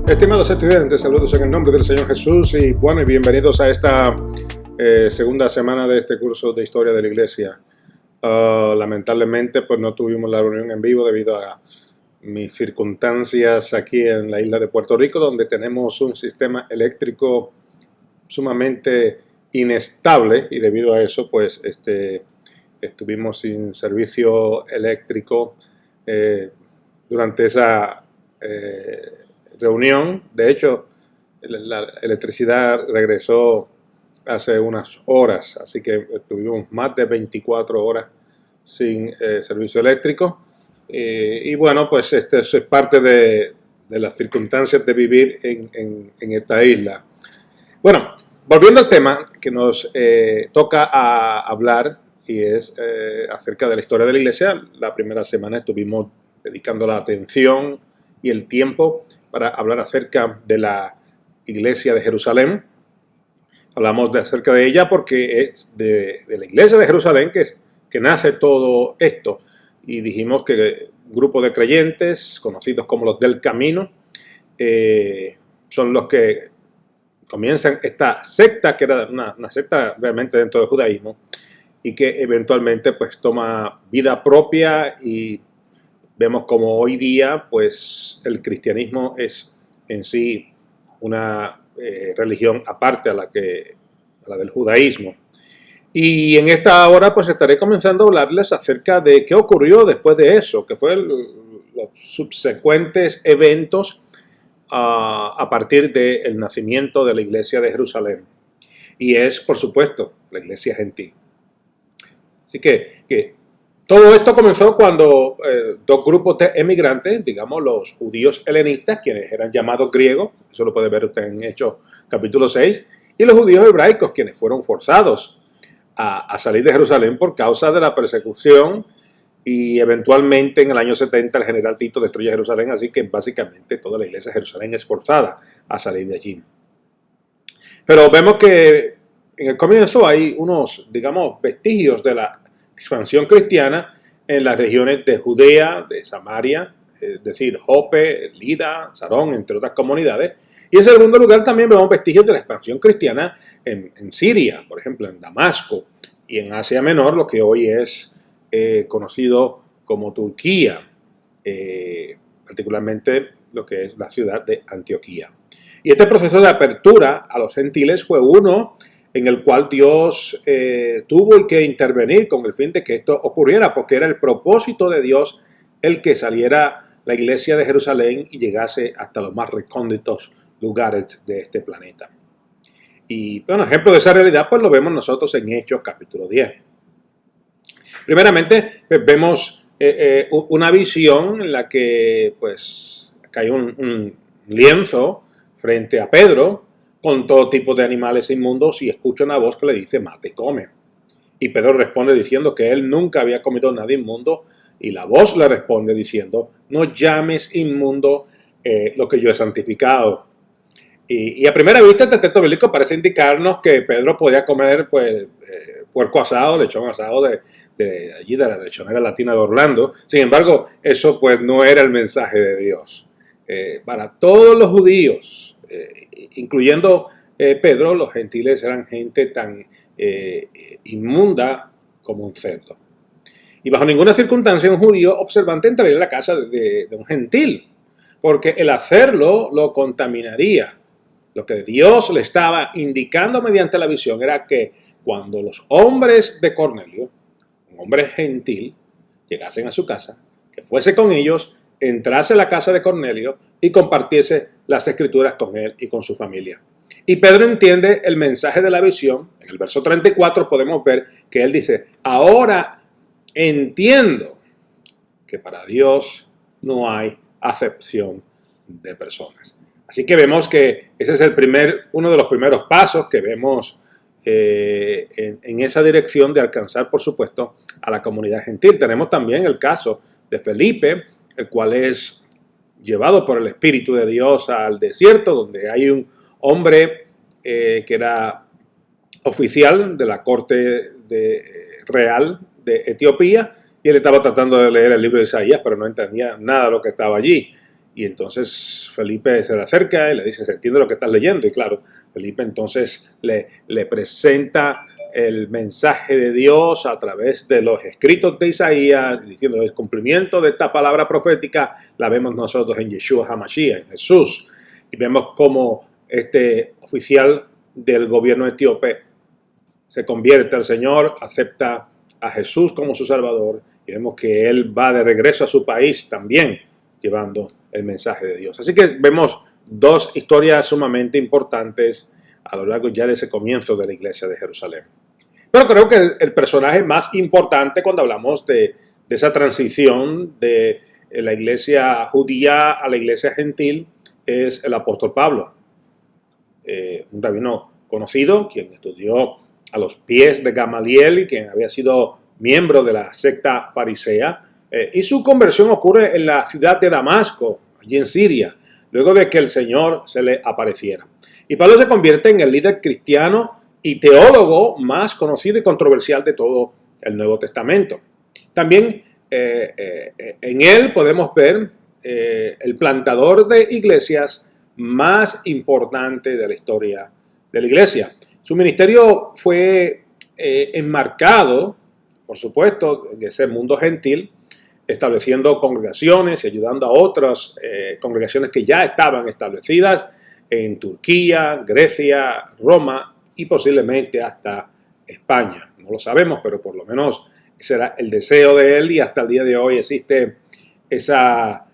Estimados estudiantes, saludos en el nombre del Señor Jesús y bueno, y bienvenidos a esta segunda semana de este curso de Historia de la Iglesia. Lamentablemente, pues no tuvimos la reunión en vivo debido a mis circunstancias aquí en la isla de Puerto Rico, donde tenemos un sistema eléctrico sumamente inestable y debido a eso, pues estuvimos sin servicio eléctrico durante esa reunión. De hecho, la electricidad regresó hace unas horas, así que tuvimos más de 24 horas sin servicio eléctrico. Y bueno, pues eso es parte de las circunstancias de vivir en esta isla. Bueno, volviendo al tema que nos toca hablar, y es acerca de la historia de la iglesia. La primera semana estuvimos dedicando la atención y el tiempo para hablar acerca de la iglesia de Jerusalén. Hablamos acerca de ella porque es de la iglesia de Jerusalén que nace todo esto. Y dijimos que un grupo de creyentes, conocidos como los del camino, son los que comienzan esta secta, que era una secta realmente dentro del judaísmo, y que eventualmente pues toma vida propia, y vemos como hoy día pues el cristianismo es en sí una religión aparte a la del judaísmo. Y en esta hora pues estaré comenzando a hablarles acerca de qué ocurrió después de eso, que fue los subsecuentes eventos a partir del nacimiento de la iglesia de Jerusalén. Y es, por supuesto, la iglesia gentil. Así que todo esto comenzó cuando dos grupos de emigrantes, digamos los judíos helenistas, quienes eran llamados griegos, eso lo puede ver usted en Hechos capítulo 6, y los judíos hebraicos, quienes fueron forzados a salir de Jerusalén por causa de la persecución, y eventualmente en el año 70 el general Tito destruye Jerusalén, así que básicamente toda la iglesia de Jerusalén es forzada a salir de allí. Pero vemos que en el comienzo hay unos, digamos, vestigios de la expansión cristiana en las regiones de Judea, de Samaria, es decir, Jope, Lida, Sarón, entre otras comunidades. Y en segundo lugar también vemos vestigios de la expansión cristiana en Siria, por ejemplo, en Damasco, y en Asia Menor, lo que hoy es conocido como Turquía, particularmente lo que es la ciudad de Antioquía. Y este proceso de apertura a los gentiles fue uno en el cual Dios tuvo que intervenir con el fin de que esto ocurriera, porque era el propósito de Dios el que saliera la iglesia de Jerusalén y llegase hasta los más recónditos lugares de este planeta. Y bueno, ejemplo de esa realidad pues lo vemos nosotros en Hechos capítulo 10. Primeramente pues, vemos una visión en la que pues acá hay un lienzo frente a Pedro con todo tipo de animales inmundos, y escucha una voz que le dice: mate y come. Y Pedro responde diciendo que él nunca había comido nada inmundo, y la voz le responde diciendo: no llames inmundo lo que yo he santificado. Y a primera vista este texto bíblico parece indicarnos que Pedro podía comer pues puerco asado, lechón asado de allí de la lechonera latina de Orlando. Sin embargo, eso pues no era el mensaje de Dios. Para todos los judíos, incluyendo Pedro, los gentiles eran gente tan inmunda como un cerdo. Y bajo ninguna circunstancia un judío observante entraría en la casa de un gentil, porque el hacerlo lo contaminaría. Lo que Dios le estaba indicando mediante la visión era que cuando los hombres de Cornelio, un hombre gentil, llegasen a su casa, que fuese con ellos, entrase a la casa de Cornelio y compartiese las escrituras con él y con su familia. Y Pedro entiende el mensaje de la visión. En el verso 34 podemos ver que él dice: ahora entiendo que para Dios no hay acepción de personas. Así que vemos que ese es uno de los primeros pasos que vemos en esa dirección de alcanzar, por supuesto, a la comunidad gentil. Tenemos también el caso de Felipe, el cual es llevado por el Espíritu de Dios al desierto, donde hay un hombre que era oficial de la corte real de Etiopía, y él estaba tratando de leer el libro de Isaías, pero no entendía nada de lo que estaba allí. Y entonces Felipe se le acerca y le dice, ¿se entiende lo que estás leyendo? Y claro, Felipe entonces le presenta el mensaje de Dios a través de los escritos de Isaías, diciendo el cumplimiento de esta palabra profética la vemos nosotros en Yeshua HaMashiach, en Jesús. Y vemos cómo este oficial del gobierno etíope se convierte al Señor, acepta a Jesús como su Salvador, y vemos que él va de regreso a su país también llevando el mensaje de Dios. Así que vemos dos historias sumamente importantes a lo largo ya de ese comienzo de la iglesia de Jerusalén. Pero creo que el personaje más importante cuando hablamos de esa transición de la iglesia judía a la iglesia gentil es el apóstol Pablo, un rabino conocido, quien estudió a los pies de Gamaliel y quien había sido miembro de la secta farisea, y su conversión ocurre en la ciudad de Damasco, allí en Siria, luego de que el Señor se le apareciera. Y Pablo se convierte en el líder cristiano y teólogo más conocido y controversial de todo el Nuevo Testamento. También en él podemos ver el plantador de iglesias más importante de la historia de la iglesia. Su ministerio fue enmarcado, por supuesto, en ese mundo gentil, estableciendo congregaciones y ayudando a otras congregaciones que ya estaban establecidas en Turquía, Grecia, Roma y posiblemente hasta España. No lo sabemos, pero por lo menos ese era el deseo de él, y hasta el día de hoy existe esa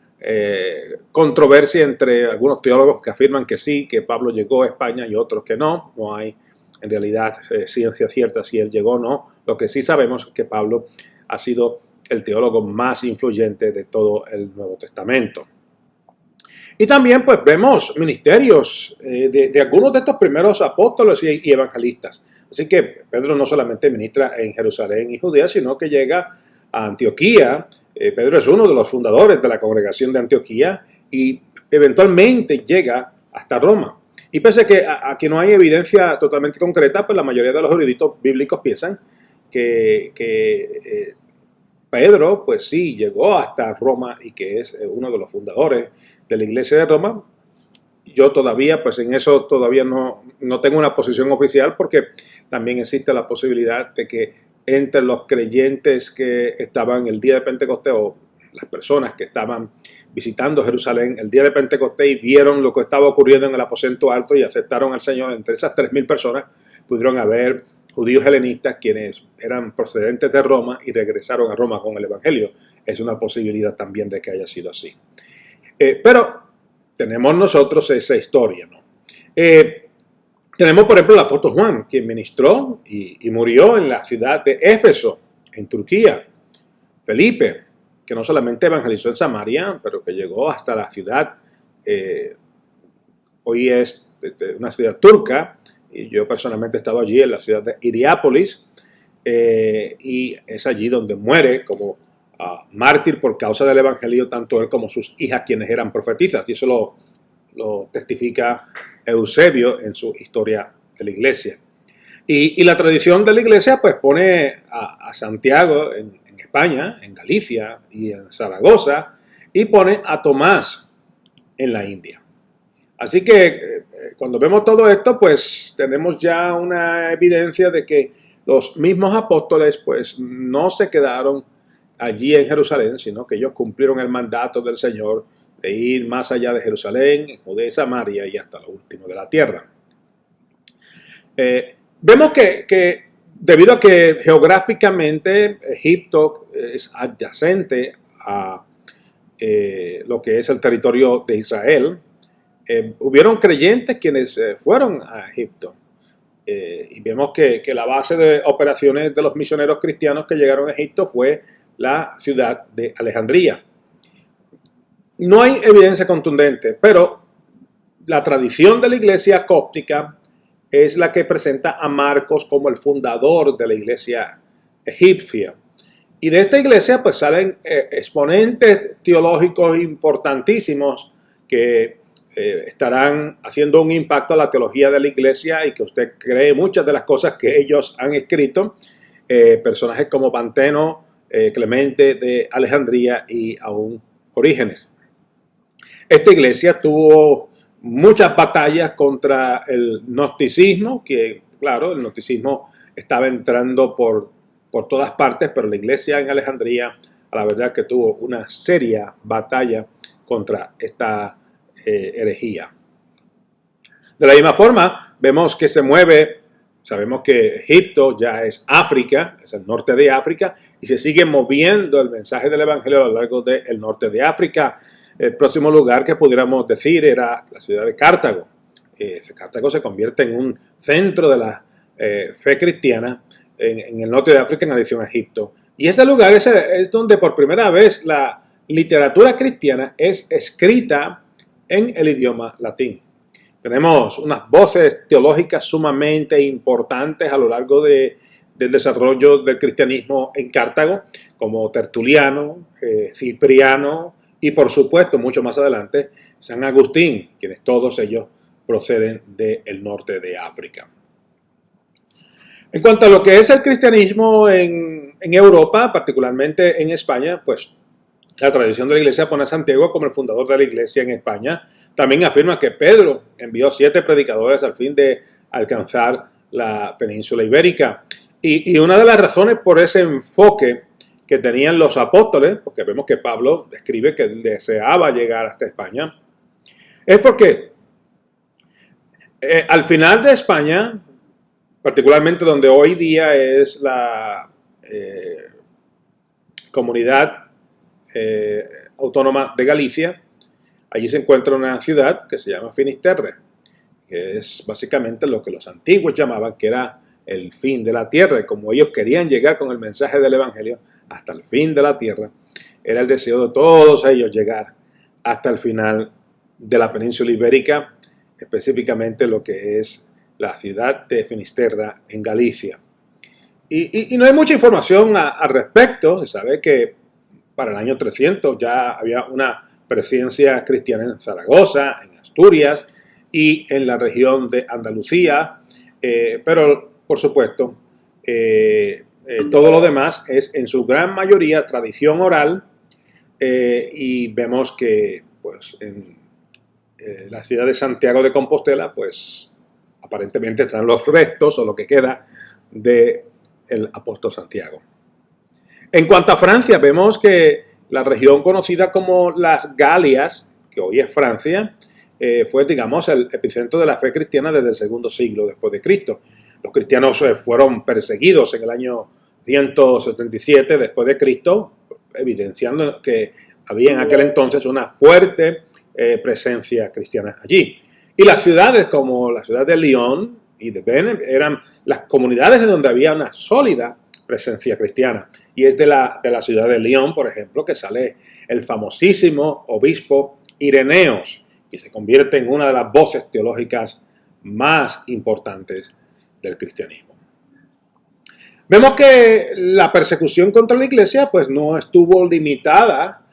controversia entre algunos teólogos que afirman que sí, que Pablo llegó a España, y otros que no. No hay en realidad ciencia cierta si él llegó o no. Lo que sí sabemos es que Pablo ha sido el teólogo más influyente de todo el Nuevo Testamento. Y también pues vemos ministerios de algunos de estos primeros apóstoles y evangelistas. Así que Pedro no solamente ministra en Jerusalén y Judea, sino que llega a Antioquía. Pedro es uno de los fundadores de la congregación de Antioquía y eventualmente llega hasta Roma. Y pese a que aquí no hay evidencia totalmente concreta, pues la mayoría de los eruditos bíblicos piensan que Pedro, pues sí, llegó hasta Roma y que es uno de los fundadores de la iglesia de Roma. Yo todavía, pues en eso todavía no tengo una posición oficial, porque también existe la posibilidad de que entre los creyentes que estaban el día de Pentecostés, o las personas que estaban visitando Jerusalén el día de Pentecostés y vieron lo que estaba ocurriendo en el aposento alto y aceptaron al Señor, entre esas 3,000 personas pudieron haber judíos helenistas quienes eran procedentes de Roma y regresaron a Roma con el Evangelio. Es una posibilidad también de que haya sido así. Pero tenemos nosotros esa historia, ¿no? Tenemos, por ejemplo, el apóstol Juan, quien ministró y murió en la ciudad de Éfeso, en Turquía. Felipe, que no solamente evangelizó en Samaria, pero que llegó hasta la ciudad, hoy es una ciudad turca, y yo personalmente he estado allí en la ciudad de Hierápolis, y es allí donde muere como mártir por causa del evangelio, tanto él como sus hijas, quienes eran profetizas, y eso lo testifica Eusebio en su historia de la iglesia. Y la tradición de la iglesia pues pone a Santiago en España, en Galicia y en Zaragoza, y pone a Tomás en la India. Así que cuando vemos todo esto, pues tenemos ya una evidencia de que los mismos apóstoles pues no se quedaron allí en Jerusalén, sino que ellos cumplieron el mandato del Señor de ir más allá de Jerusalén, Judea y Samaria y hasta lo último de la tierra. Vemos que debido a que geográficamente Egipto es adyacente a lo que es el territorio de Israel, hubieron creyentes quienes fueron a Egipto. Y vemos que la base de operaciones de los misioneros cristianos que llegaron a Egipto fue la ciudad de Alejandría. No hay evidencia contundente, pero la tradición de la iglesia cóptica es la que presenta a Marcos como el fundador de la iglesia egipcia. Y de esta iglesia pues salen exponentes teológicos importantísimos que estarán haciendo un impacto a la teología de la iglesia y que usted cree muchas de las cosas que ellos han escrito. Personajes como Panteno, Clemente de Alejandría y aún Orígenes. Esta iglesia tuvo muchas batallas contra el gnosticismo, que claro, el gnosticismo estaba entrando por todas partes, pero la iglesia en Alejandría, a la verdad que tuvo una seria batalla contra esta herejía. De la misma forma, vemos que se mueve, sabemos que Egipto ya es África, es el norte de África, y se sigue moviendo el mensaje del Evangelio a lo largo del norte de África. El próximo lugar que pudiéramos decir era la ciudad de Cartago. Cartago se convierte en un centro de la fe cristiana en el norte de África en adición a Egipto. Y ese lugar es donde por primera vez la literatura cristiana es escrita en el idioma latín. Tenemos unas voces teológicas sumamente importantes a lo largo del desarrollo del cristianismo en Cartago, como Tertuliano, Cipriano y por supuesto mucho más adelante San Agustín, quienes todos ellos proceden del norte de África. En cuanto a lo que es el cristianismo en Europa, particularmente en España, pues la tradición de la iglesia pone a Santiago como el fundador de la iglesia en España. También afirma que Pedro envió 7 predicadores al fin de alcanzar la península ibérica. Y una de las razones por ese enfoque que tenían los apóstoles, porque vemos que Pablo describe que deseaba llegar hasta España, es porque al final de España, particularmente donde hoy día es la comunidad autónoma de Galicia, allí se encuentra una ciudad que se llama Finisterre, que es básicamente lo que los antiguos llamaban que era el fin de la tierra. Como ellos querían llegar con el mensaje del Evangelio hasta el fin de la tierra, era el deseo de todos ellos llegar hasta el final de la península ibérica, específicamente lo que es la ciudad de Finisterre en Galicia. Y no hay mucha información al respecto. Se sabe que para el año 300 ya había una presencia cristiana en Zaragoza, en Asturias y en la región de Andalucía, pero por supuesto todo lo demás es en su gran mayoría tradición oral, y vemos que pues en la ciudad de Santiago de Compostela pues aparentemente están los restos o lo que queda del apóstol Santiago. En cuanto a Francia, vemos que la región conocida como las Galias, que hoy es Francia, fue, digamos, el epicentro de la fe cristiana desde el segundo siglo después de Cristo. Los cristianos fueron perseguidos en el año 177 después de Cristo, evidenciando que había en aquel entonces una fuerte presencia cristiana allí. Y las ciudades como la ciudad de Lyon y de Bennes eran las comunidades en donde había una sólida presencia cristiana. Y es de la ciudad de Lyon, por ejemplo, que sale el famosísimo obispo Ireneos, y se convierte en una de las voces teológicas más importantes del cristianismo. Vemos que la persecución contra la iglesia pues no estuvo limitada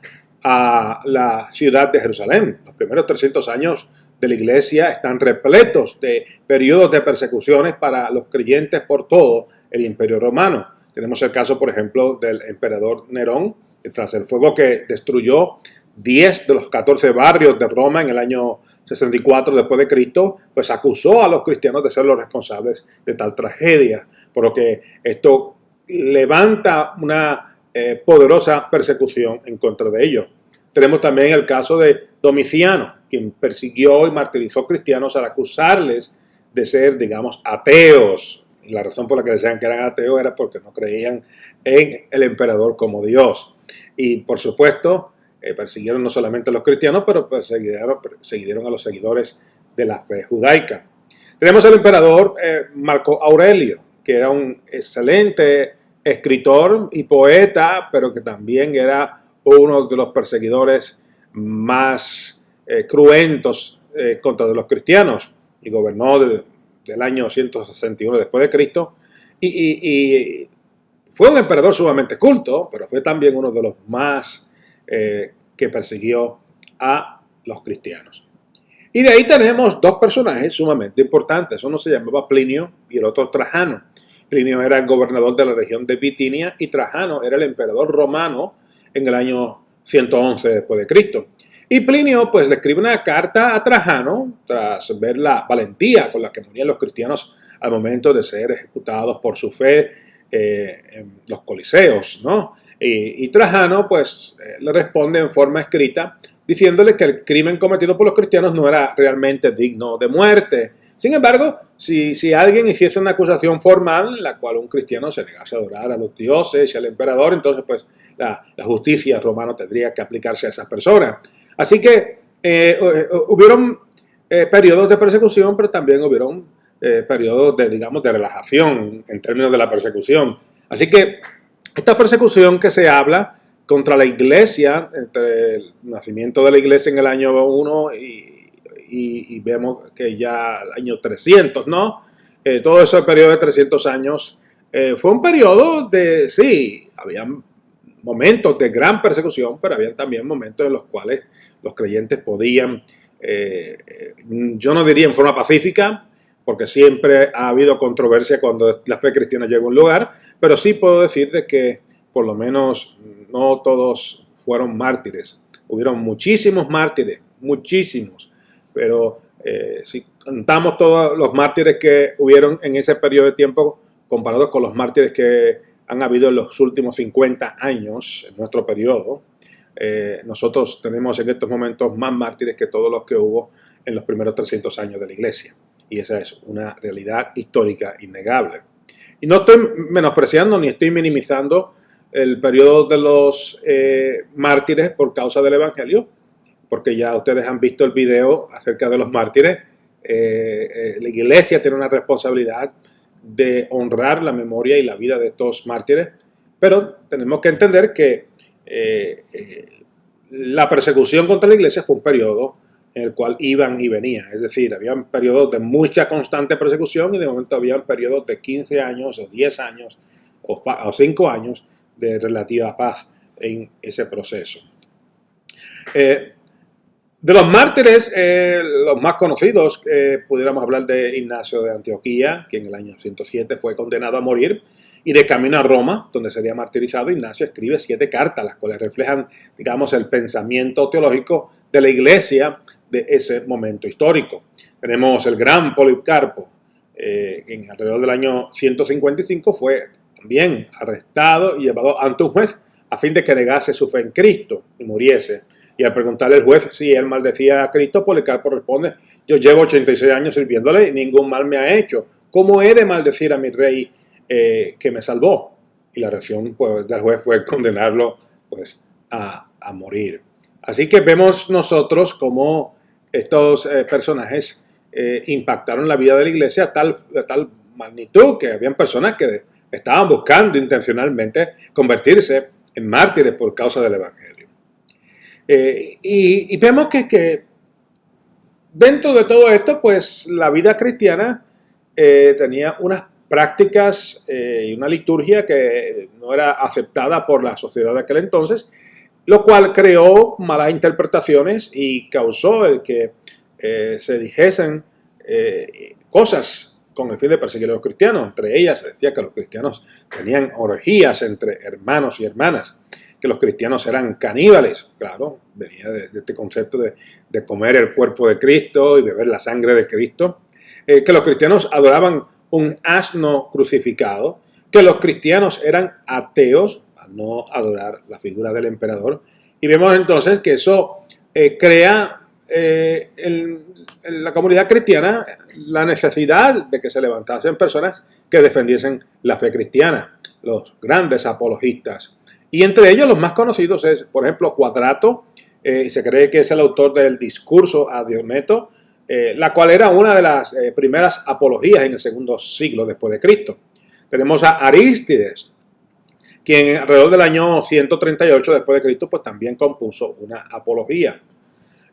a la ciudad de Jerusalén. Los primeros 300 años de la iglesia están repletos de periodos de persecuciones para los creyentes por todo el imperio romano. Tenemos el caso, por ejemplo, del emperador Nerón, que tras el fuego que destruyó 10 de los 14 barrios de Roma en el año 64 después de Cristo, pues acusó a los cristianos de ser los responsables de tal tragedia, por lo que esto levanta una poderosa persecución en contra de ellos. Tenemos también el caso de Domiciano, quien persiguió y martirizó cristianos al acusarles de ser, digamos, ateos. Y la razón por la que decían que eran ateos era porque no creían en el emperador como Dios. Y por supuesto, persiguieron no solamente a los cristianos, pero persiguieron a los seguidores de la fe judaica. Tenemos al emperador Marco Aurelio, que era un excelente escritor y poeta, pero que también era uno de los perseguidores más cruentos contra los cristianos, y gobernó del año 161 después de Cristo, y fue un emperador sumamente culto, pero fue también uno de los más que persiguió a los cristianos. Y de ahí tenemos dos personajes sumamente importantes. Uno se llamaba Plinio y el otro Trajano. Plinio era el gobernador de la región de Bitinia y Trajano era el emperador romano en el año 111 después de Cristo. Y Plinio pues le escribe una carta a Trajano tras ver la valentía con la que morían los cristianos al momento de ser ejecutados por su fe en los coliseos, ¿no? Y Trajano pues le responde en forma escrita diciéndole que el crimen cometido por los cristianos no era realmente digno de muerte. Sin embargo, si alguien hiciese una acusación formal en la cual un cristiano se negase a adorar a los dioses y al emperador, entonces pues la justicia romana tendría que aplicarse a esas personas. Así que hubieron periodos de persecución, pero también hubieron periodos de, digamos, de relajación en términos de la persecución. Así que esta persecución que se habla contra la iglesia, entre el nacimiento de la iglesia en el año 1 y vemos que ya el año 300, ¿no? Todo ese periodo de 300 años fue un periodo de, sí, habían momentos de gran persecución, pero había también momentos en los cuales los creyentes podían, yo no diría en forma pacífica, porque siempre ha habido controversia cuando la fe cristiana llega a un lugar, pero sí puedo decir de que por lo menos no todos fueron mártires. Hubieron muchísimos mártires, muchísimos, pero si contamos todos los mártires que hubieron en ese periodo de tiempo comparados con los mártires que han habido en los últimos 50 años en nuestro periodo, nosotros tenemos en estos momentos más mártires que todos los que hubo en los primeros 300 años de la iglesia. Y esa es una realidad histórica innegable. Y no estoy menospreciando ni estoy minimizando el periodo de los mártires por causa del Evangelio, porque ya ustedes han visto el video acerca de los mártires. La iglesia tiene una responsabilidad de honrar la memoria y la vida de estos mártires, pero tenemos que entender que la persecución contra la iglesia fue un periodo en el cual iban y venían, es decir, habían periodos de mucha constante persecución y de momento habían periodos de 15 años o 10 años o 5 años de relativa paz en ese proceso. De los mártires, los más conocidos, pudiéramos hablar de Ignacio de Antioquía, que en el año 107 fue condenado a morir, y de camino a Roma, donde sería martirizado. Ignacio escribe 7 cartas, las cuales reflejan, digamos, el pensamiento teológico de la iglesia de ese momento histórico. Tenemos el gran Policarpo, en alrededor del año 155 fue también arrestado y llevado ante un juez a fin de que negase su fe en Cristo y muriese. Y al preguntarle al juez si él maldecía a Cristo, Policarpo responde: yo llevo 86 años sirviéndole y ningún mal me ha hecho. ¿Cómo he de maldecir a mi rey que me salvó? Y la reacción pues, del juez fue condenarlo pues, a morir. Así que vemos nosotros cómo estos personajes impactaron la vida de la iglesia a tal magnitud que habían personas que estaban buscando intencionalmente convertirse en mártires por causa del Evangelio. Y vemos que dentro de todo esto, pues la vida cristiana tenía unas prácticas y una liturgia que no era aceptada por la sociedad de aquel entonces, lo cual creó malas interpretaciones y causó el que se dijesen cosas con el fin de perseguir a los cristianos. Entre ellas se decía que los cristianos tenían orgías entre hermanos y hermanas, que los cristianos eran caníbales. Claro, venía de este concepto de comer el cuerpo de Cristo y beber la sangre de Cristo. Que los cristianos adoraban un asno crucificado, que los cristianos eran ateos al no adorar la figura del emperador. Y vemos entonces que eso crea en la comunidad cristiana la necesidad de que se levantasen personas que defendiesen la fe cristiana, los grandes apologistas. Y entre ellos los más conocidos es, por ejemplo, Quadrato, se cree que es el autor del discurso a Dioneto, la cual era una de las primeras apologías en el segundo siglo después de Cristo. Tenemos a Arístides, quien alrededor del año 138 después de Cristo pues también compuso una apología.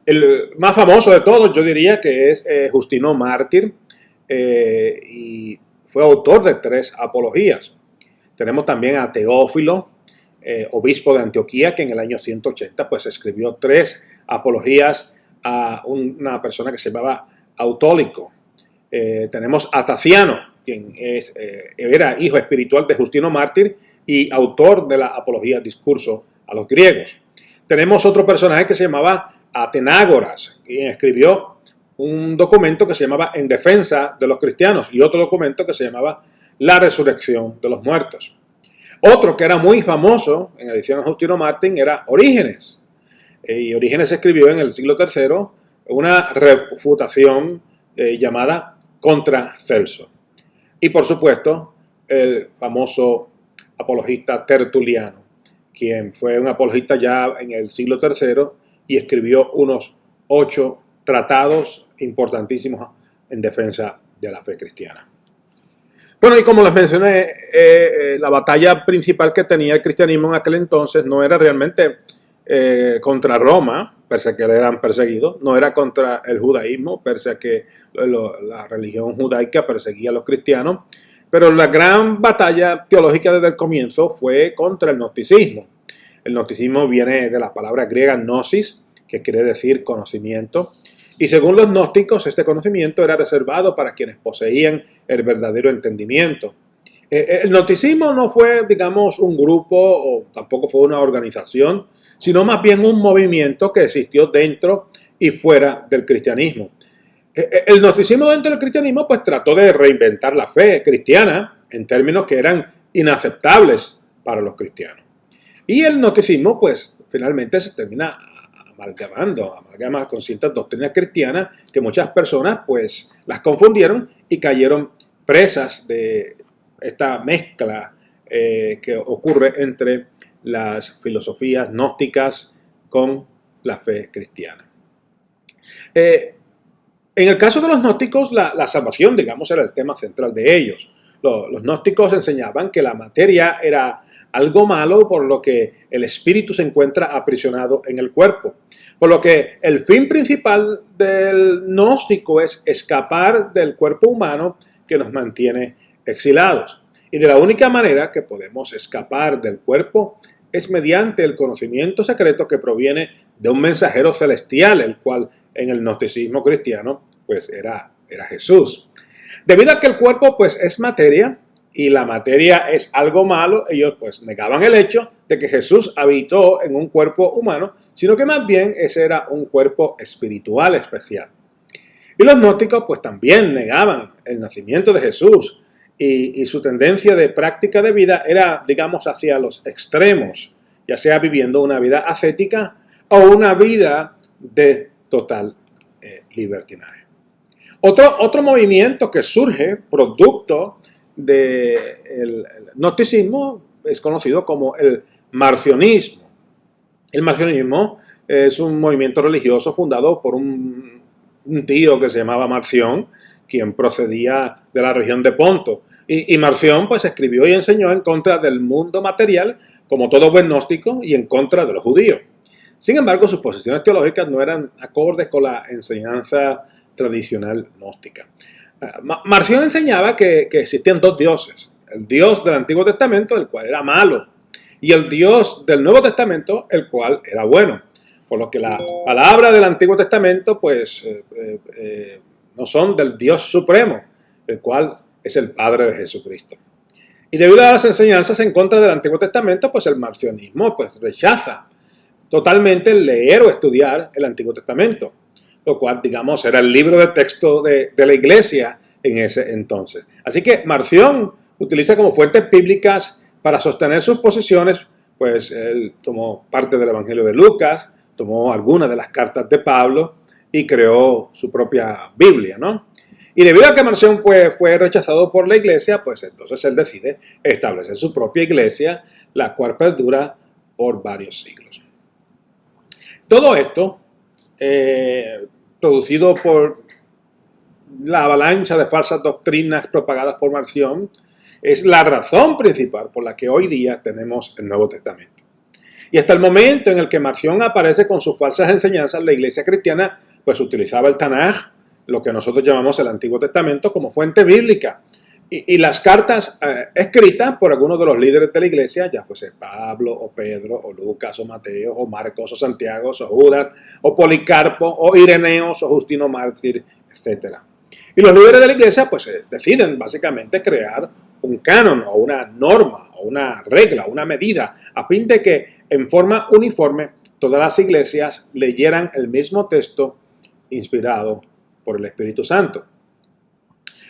El más famoso de todos yo diría que es Justino Mártir, y fue autor de 3 apologías. Tenemos también a Teófilo, obispo de Antioquía, que en el año 180 pues escribió 3 apologías a una persona que se llamaba Autólico. Tenemos a Taciano, quien era hijo espiritual de Justino Mártir y autor de la apología Discurso a los griegos. Tenemos otro personaje que se llamaba Atenágoras, quien escribió un documento que se llamaba En defensa de los cristianos y otro documento que se llamaba La resurrección de los muertos. Otro que era muy famoso en edición de Justino Martín era Orígenes. Y Orígenes escribió en el siglo III una refutación llamada Contra Celso. Y por supuesto, el famoso apologista Tertuliano, quien fue un apologista ya en el siglo III y escribió unos 8 tratados importantísimos en defensa de la fe cristiana. Bueno, y como les mencioné, la batalla principal que tenía el cristianismo en aquel entonces no era realmente contra Roma, pese a que eran perseguidos, no era contra el judaísmo, pese a que la religión judaica perseguía a los cristianos, pero la gran batalla teológica desde el comienzo fue contra el gnosticismo. El gnosticismo viene de la palabra griega gnosis, que quiere decir conocimiento, y según los gnósticos este conocimiento era reservado para quienes poseían el verdadero entendimiento. El gnosticismo no fue, digamos, un grupo o tampoco fue una organización, sino más bien un movimiento que existió dentro y fuera del cristianismo. El gnosticismo dentro del cristianismo pues trató de reinventar la fe cristiana en términos que eran inaceptables para los cristianos. Y el gnosticismo pues finalmente se termina amalgama con ciertas doctrinas cristianas que muchas personas pues las confundieron y cayeron presas de esta mezcla que ocurre entre las filosofías gnósticas con la fe cristiana. En el caso de los gnósticos, la salvación, digamos, era el tema central de ellos. Los gnósticos enseñaban que la materia era algo malo, por lo que el espíritu se encuentra aprisionado en el cuerpo. Por lo que el fin principal del gnóstico es escapar del cuerpo humano que nos mantiene exilados. Y de la única manera que podemos escapar del cuerpo es mediante el conocimiento secreto que proviene de un mensajero celestial, el cual en el gnosticismo cristiano pues era Jesús. Debido a que el cuerpo pues es materia y la materia es algo malo, ellos pues negaban el hecho de que Jesús habitó en un cuerpo humano, sino que más bien ese era un cuerpo espiritual especial. Y los gnósticos pues también negaban el nacimiento de Jesús y su tendencia de práctica de vida era, digamos, hacia los extremos, ya sea viviendo una vida ascética o una vida de total libertinaje. Otro movimiento que surge producto del gnosticismo es conocido como el marcionismo. El marcionismo es un movimiento religioso fundado por un tío que se llamaba Marción, quien procedía de la región de Ponto. Y Marción pues escribió y enseñó en contra del mundo material, como todo buen gnóstico, y en contra de los judíos. Sin embargo, sus posiciones teológicas no eran acordes con la enseñanza tradicional gnóstica. Marción enseñaba que existían dos dioses, el Dios del Antiguo Testamento, el cual era malo, y el Dios del Nuevo Testamento, el cual era bueno. Por lo que la palabra del Antiguo Testamento pues no son del Dios Supremo, el cual es el Padre de Jesucristo. Y debido a las enseñanzas en contra del Antiguo Testamento, pues el marcionismo pues rechaza totalmente leer o estudiar el Antiguo Testamento, lo cual, digamos, era el libro de texto de la iglesia en ese entonces. Así que Marción utiliza como fuentes bíblicas para sostener sus posiciones, pues él tomó parte del Evangelio de Lucas, tomó algunas de las cartas de Pablo y creó su propia Biblia, ¿no? Y debido a que Marción fue rechazado por la iglesia, pues entonces él decide establecer su propia iglesia, la cual perdura por varios siglos. Todo esto, producido por la avalancha de falsas doctrinas propagadas por Marción, es la razón principal por la que hoy día tenemos el Nuevo Testamento. Y hasta el momento en el que Marción aparece con sus falsas enseñanzas, la iglesia cristiana pues utilizaba el Tanaj, lo que nosotros llamamos el Antiguo Testamento, como fuente bíblica. Y las cartas escritas por algunos de los líderes de la iglesia, ya fuese Pablo, o Pedro, o Lucas, o Mateo, o Marcos, o Santiago, o Judas, o Policarpo, o Ireneos, o Justino Mártir, etc. Y los líderes de la iglesia pues deciden básicamente crear un canon, o una norma, o una regla, una medida, a fin de que en forma uniforme todas las iglesias leyeran el mismo texto inspirado por el Espíritu Santo.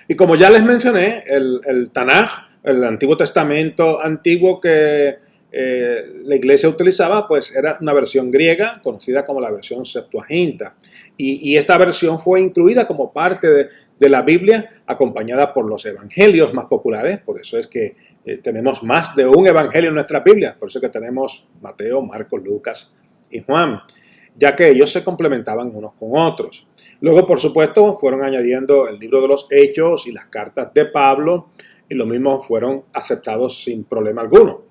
Y como ya les mencioné, el Tanaj, el Antiguo Testamento antiguo que la iglesia utilizaba, pues era una versión griega conocida como la versión Septuaginta. Y esta versión fue incluida como parte de la Biblia, acompañada por los evangelios más populares. Por eso es que tenemos más de un evangelio en nuestra Biblia. Por eso es que tenemos Mateo, Marcos, Lucas y Juan, ya que ellos se complementaban unos con otros. Luego, por supuesto, fueron añadiendo el libro de los Hechos y las cartas de Pablo, y los mismos fueron aceptados sin problema alguno.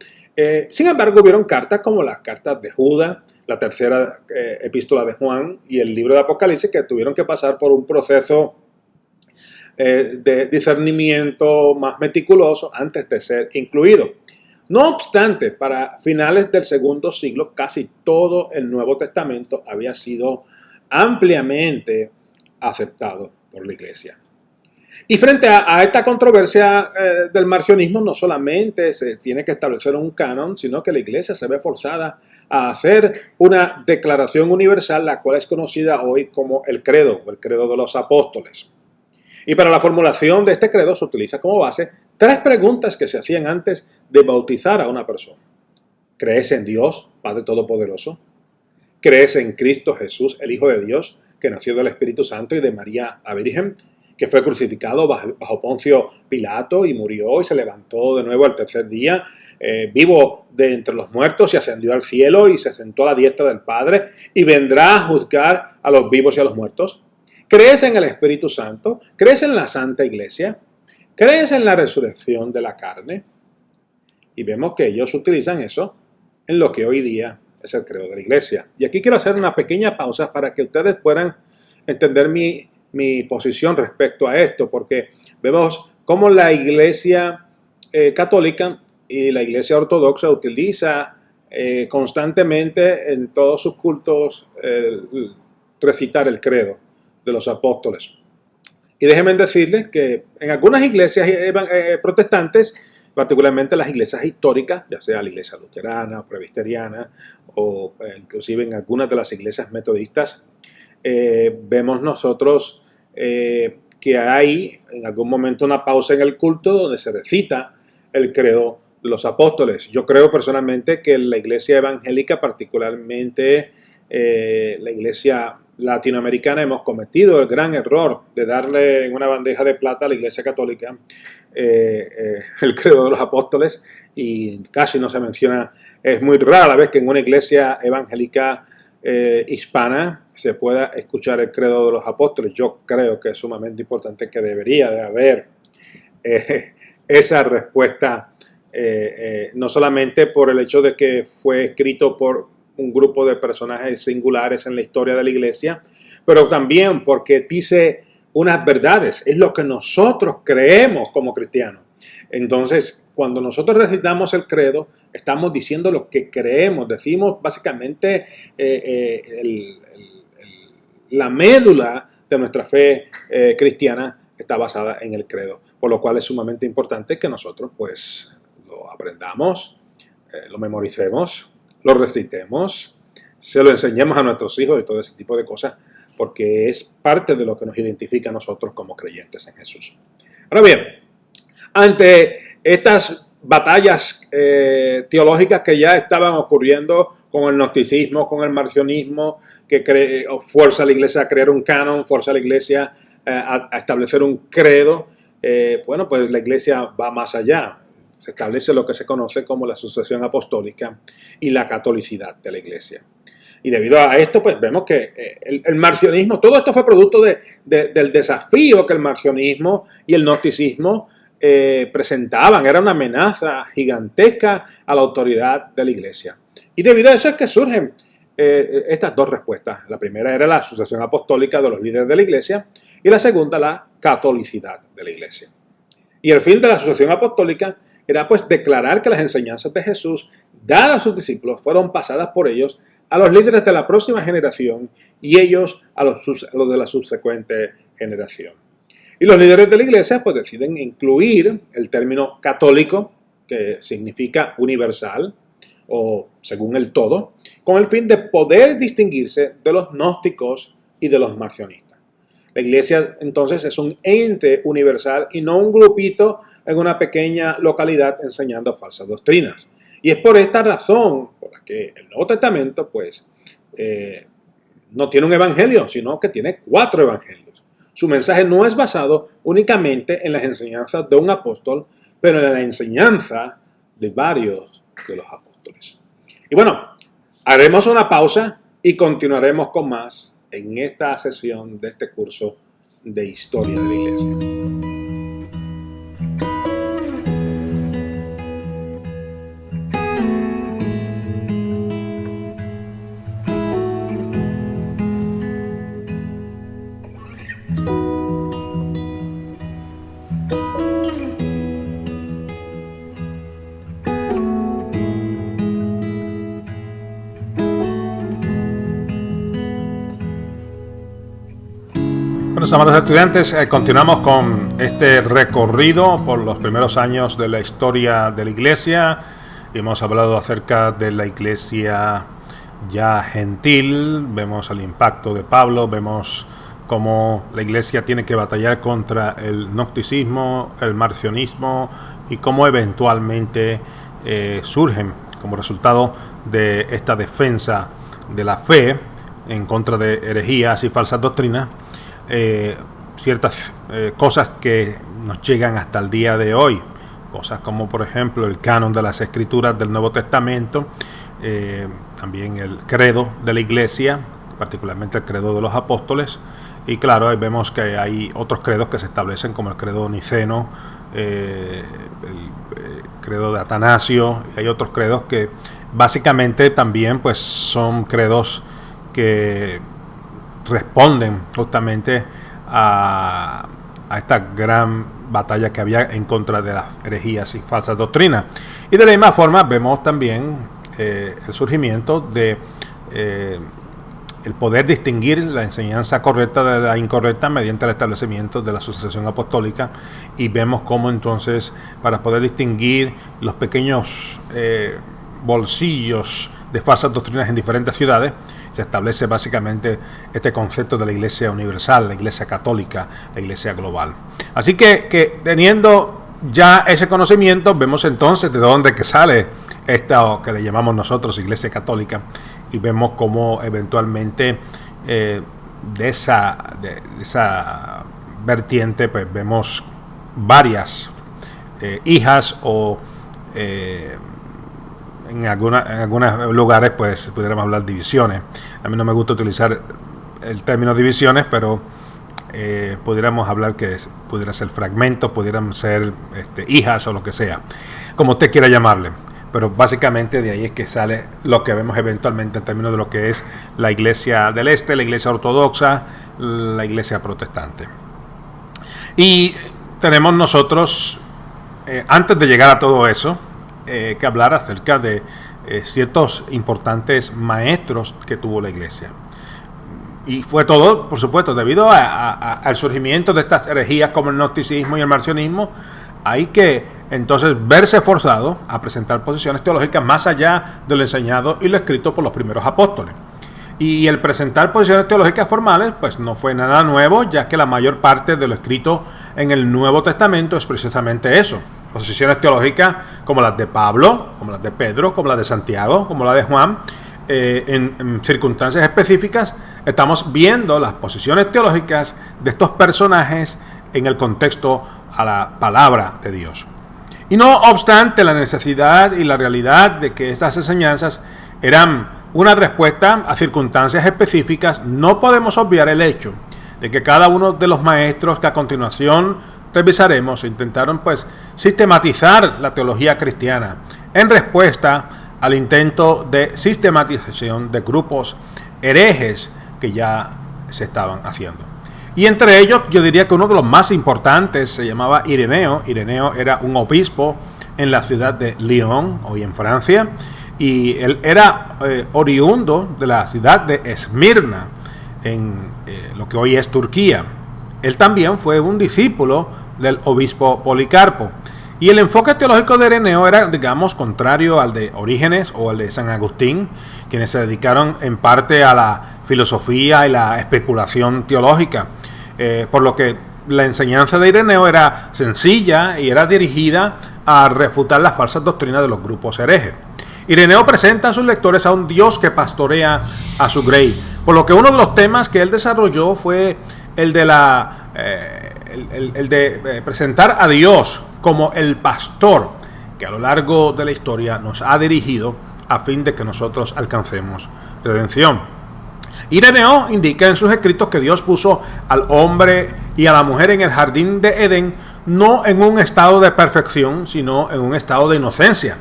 Sin embargo, hubieron cartas como las cartas de Judas, la tercera epístola de Juan y el libro de Apocalipsis, que tuvieron que pasar por un proceso de discernimiento más meticuloso antes de ser incluido. No obstante, para finales del segundo siglo, casi todo el Nuevo Testamento había sido ampliamente aceptado por la iglesia. Y frente a esta controversia del marcionismo, no solamente se tiene que establecer un canon, sino que la iglesia se ve forzada a hacer una declaración universal, la cual es conocida hoy como el credo, o el credo de los apóstoles. Y para la formulación de este credo se utiliza como base 3 preguntas que se hacían antes de bautizar a una persona. ¿Crees en Dios, Padre Todopoderoso? ¿Crees en Cristo Jesús, el Hijo de Dios, que nació del Espíritu Santo y de María la Virgen, que fue crucificado bajo Poncio Pilato y murió y se levantó de nuevo al tercer día, vivo de entre los muertos y ascendió al cielo y se sentó a la diestra del Padre y vendrá a juzgar a los vivos y a los muertos? ¿Crees en el Espíritu Santo? ¿Crees en la Santa Iglesia? ¿Crees en la resurrección de la carne? Y vemos que ellos utilizan eso en lo que hoy día es el credo de la iglesia. Y aquí quiero hacer una pequeña pausa para que ustedes puedan entender mi posición respecto a esto, porque vemos cómo la iglesia católica y la iglesia ortodoxa utiliza constantemente en todos sus cultos recitar el credo de los apóstoles. Y déjenme decirles que en algunas iglesias protestantes, particularmente las iglesias históricas, ya sea la iglesia luterana o presbiteriana, o inclusive en algunas de las iglesias metodistas, vemos nosotros que hay en algún momento una pausa en el culto donde se recita el credo de los apóstoles. Yo creo personalmente que la iglesia evangélica, particularmente la iglesia latinoamericana, hemos cometido el gran error de darle en una bandeja de plata a la iglesia católica el credo de los apóstoles, y casi no se menciona. Es muy rara la vez que en una iglesia evangélica hispana se pueda escuchar el credo de los apóstoles. Yo creo que es sumamente importante, que debería de haber esa respuesta, no solamente por el hecho de que fue escrito por un grupo de personajes singulares en la historia de la iglesia, pero también porque dice unas verdades, es lo que nosotros creemos como cristianos. Entonces, cuando nosotros recitamos el credo, estamos diciendo lo que creemos, decimos básicamente la médula de nuestra fe cristiana está basada en el credo, por lo cual es sumamente importante que nosotros pues lo aprendamos, lo memoricemos, lo recitemos, se lo enseñemos a nuestros hijos y todo ese tipo de cosas, porque es parte de lo que nos identifica a nosotros como creyentes en Jesús. Ahora bien, ante estas batallas teológicas que ya estaban ocurriendo con el gnosticismo, con el marcionismo, que fuerza a la iglesia a crear un canon, fuerza a la iglesia a establecer un credo, bueno, pues la iglesia va más allá. Se establece lo que se conoce como la sucesión apostólica y la catolicidad de la iglesia. Y debido a esto, pues vemos que el marcionismo, todo esto fue producto del desafío que el marcionismo y el gnosticismo presentaban. Era una amenaza gigantesca a la autoridad de la iglesia. Y debido a eso es que surgen estas 2 respuestas. La primera era la sucesión apostólica de los líderes de la iglesia, y la segunda, la catolicidad de la iglesia. Y el fin de la sucesión apostólica era pues declarar que las enseñanzas de Jesús dadas a sus discípulos fueron pasadas por ellos a los líderes de la próxima generación y ellos a los de la subsecuente generación. Y los líderes de la iglesia pues deciden incluir el término católico, que significa universal, o según el todo, con el fin de poder distinguirse de los gnósticos y de los marcionistas. La iglesia entonces es un ente universal y no un grupito en una pequeña localidad enseñando falsas doctrinas. Y es por esta razón por la que el Nuevo Testamento pues no tiene un evangelio, sino que tiene 4 evangelios. Su mensaje no es basado únicamente en las enseñanzas de un apóstol, pero en la enseñanza de varios de los apóstoles. Y bueno, haremos una pausa y continuaremos con más en esta sesión de este curso de Historia de la Iglesia. Amados estudiantes, continuamos con este recorrido por los primeros años de la historia de la iglesia. Hemos hablado acerca de la iglesia ya gentil, vemos el impacto de Pablo, vemos cómo la iglesia tiene que batallar contra el gnosticismo, el marcionismo y cómo eventualmente surgen como resultado de esta defensa de la fe en contra de herejías y falsas doctrinas. Ciertas cosas que nos llegan hasta el día de hoy, cosas como por ejemplo el canon de las escrituras del Nuevo Testamento, también el credo de la iglesia, particularmente el credo de los apóstoles, y claro, ahí vemos que hay otros credos que se establecen como el credo niceno, el credo de Atanasio, y hay otros credos que básicamente también pues son credos que responden justamente a esta gran batalla que había en contra de las herejías y falsas doctrinas. Y de la misma forma vemos también el surgimiento de el poder distinguir la enseñanza correcta de la incorrecta mediante el establecimiento de la asociación apostólica, y vemos cómo entonces para poder distinguir los pequeños bolsillos de falsas doctrinas en diferentes ciudades, se establece básicamente este concepto de la iglesia universal, la iglesia católica, la iglesia global. Así que teniendo ya ese conocimiento, vemos entonces de dónde que sale esta que le llamamos nosotros iglesia católica, y vemos cómo eventualmente de esa vertiente pues vemos varias hijas o en algunos lugares pues pudiéramos hablar divisiones. A mí no me gusta utilizar el término divisiones, pero pudiéramos hablar que pudiera ser fragmentos, pudieran ser hijas o lo que sea, como usted quiera llamarle. Pero básicamente de ahí es que sale lo que vemos eventualmente en términos de lo que es la iglesia del este, la iglesia ortodoxa, la iglesia protestante. Y tenemos nosotros, antes de llegar a todo eso, que hablar acerca de ciertos importantes maestros que tuvo la iglesia. Y fue todo, por supuesto, debido al surgimiento de estas herejías como el gnosticismo y el marcionismo. Hay que entonces verse forzado a presentar posiciones teológicas más allá de lo enseñado y lo escrito por los primeros apóstoles. Y el presentar posiciones teológicas formales pues no fue nada nuevo, ya que la mayor parte de lo escrito en el Nuevo Testamento es precisamente eso. Posiciones teológicas como las de Pablo, como las de Pedro, como las de Santiago, como la de Juan. En circunstancias específicas estamos viendo las posiciones teológicas de estos personajes en el contexto a la palabra de Dios. Y no obstante la necesidad y la realidad de que estas enseñanzas eran una respuesta a circunstancias específicas, no podemos obviar el hecho de que cada uno de los maestros que a continuación revisaremos intentaron pues sistematizar la teología cristiana en respuesta al intento de sistematización de grupos herejes que ya se estaban haciendo. Y entre ellos yo diría que uno de los más importantes se llamaba Ireneo. Ireneo era un obispo en la ciudad de Lyon, hoy en Francia, y él era oriundo de la ciudad de Esmirna, en lo que hoy es Turquía. Él también fue un discípulo del obispo Policarpo. Y el enfoque teológico de Ireneo era, digamos, contrario al de Orígenes o al de San Agustín, quienes se dedicaron en parte a la filosofía y la especulación teológica, por lo que la enseñanza de Ireneo era sencilla y era dirigida a refutar las falsas doctrinas de los grupos herejes. Ireneo presenta a sus lectores a un Dios que pastorea a su grey, por lo que uno de los temas que él desarrolló fue el de presentar a Dios como el pastor que a lo largo de la historia nos ha dirigido a fin de que nosotros alcancemos redención. Ireneo indica en sus escritos que Dios puso al hombre y a la mujer en el jardín de Edén no en un estado de perfección, sino en un estado de inocencia,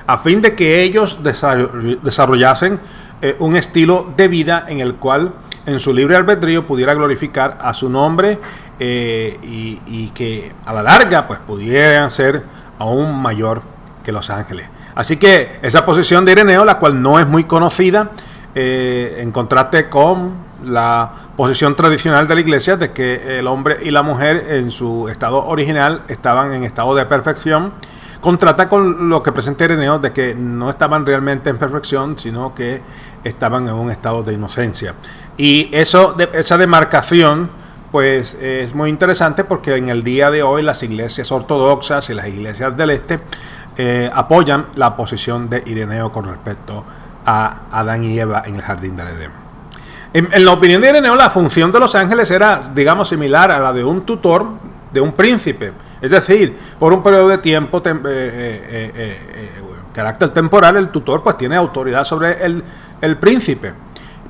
a fin de que ellos desarrollasen un estilo de vida en el cual en su libre albedrío pudiera glorificar a su nombre y que a la larga pues pudieran ser aún mayor que los ángeles. Así que esa posición de Ireneo, la cual no es muy conocida, en contraste con la posición tradicional de la iglesia de que el hombre y la mujer en su estado original estaban en estado de perfección, contrasta con lo que presenta Ireneo de que no estaban realmente en perfección, sino que estaban en un estado de inocencia. Y esa demarcación pues es muy interesante porque en el día de hoy las iglesias ortodoxas y las iglesias del este apoyan la posición de Ireneo con respecto a Adán y Eva en el jardín del Edén. En la opinión de Ireneo, la función de los ángeles era, digamos, similar a la de un tutor, de un príncipe. Es decir, por un periodo de tiempo, carácter temporal, el tutor pues tiene autoridad sobre el príncipe.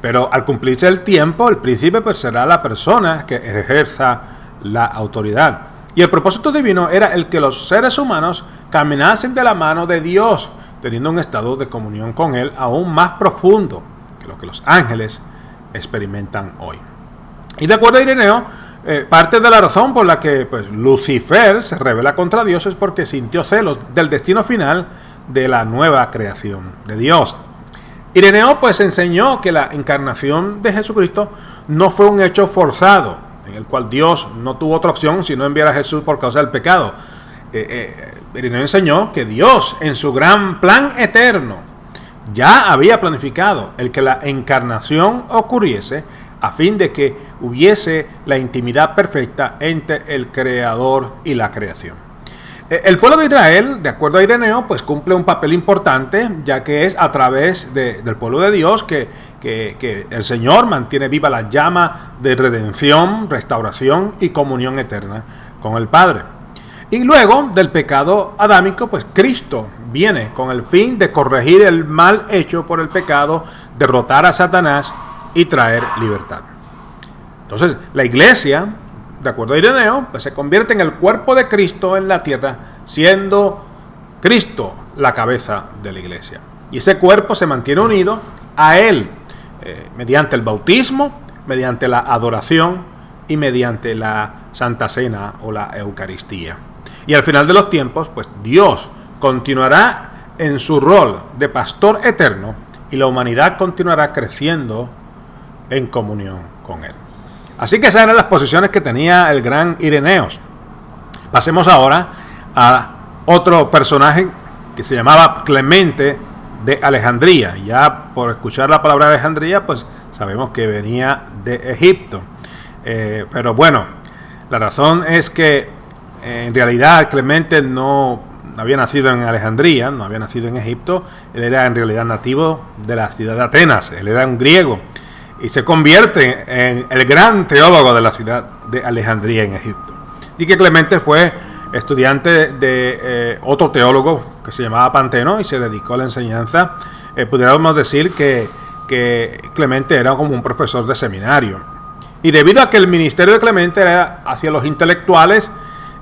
Pero al cumplirse el tiempo, el príncipe pues será la persona que ejerza la autoridad. Y el propósito divino era el que los seres humanos caminasen de la mano de Dios, teniendo un estado de comunión con Él aún más profundo que lo que los ángeles experimentan hoy. Y de acuerdo a Ireneo, parte de la razón por la que pues, Lucifer se rebela contra Dios es porque sintió celos del destino final de la nueva creación de Dios. Ireneo pues enseñó que la encarnación de Jesucristo no fue un hecho forzado, en el cual Dios no tuvo otra opción sino enviar a Jesús por causa del pecado. Ireneo enseñó que Dios en su gran plan eterno ya había planificado el que la encarnación ocurriese a fin de que hubiese la intimidad perfecta entre el Creador y la creación. El pueblo de Israel, de acuerdo a Ireneo, pues cumple un papel importante, ya que es a través del pueblo de Dios que el Señor mantiene viva la llama de redención, restauración y comunión eterna con el Padre. Y luego del pecado adámico, pues Cristo viene con el fin de corregir el mal hecho por el pecado, derrotar a Satanás y traer libertad. Entonces, la iglesia, de acuerdo a Ireneo, pues se convierte en el cuerpo de Cristo en la tierra, siendo Cristo la cabeza de la iglesia. Y ese cuerpo se mantiene unido a Él mediante el bautismo, mediante la adoración y mediante la Santa Cena o la Eucaristía. Y al final de los tiempos, pues Dios continuará en su rol de pastor eterno y la humanidad continuará creciendo en comunión con Él. Así que esas eran las posiciones que tenía el gran Ireneos. Pasemos ahora a otro personaje que se llamaba Clemente de Alejandría. Ya por escuchar la palabra Alejandría, pues sabemos que venía de Egipto. Pero bueno, la razón es que en realidad Clemente no había nacido en Alejandría, no había nacido en Egipto. Él era en realidad nativo de la ciudad de Atenas. Él era un griego y se convierte en el gran teólogo de la ciudad de Alejandría en Egipto. Y que Clemente fue estudiante de otro teólogo que se llamaba Panteno y se dedicó a la enseñanza. Pudiéramos decir que Clemente era como un profesor de seminario. Y debido a que el ministerio de Clemente era hacia los intelectuales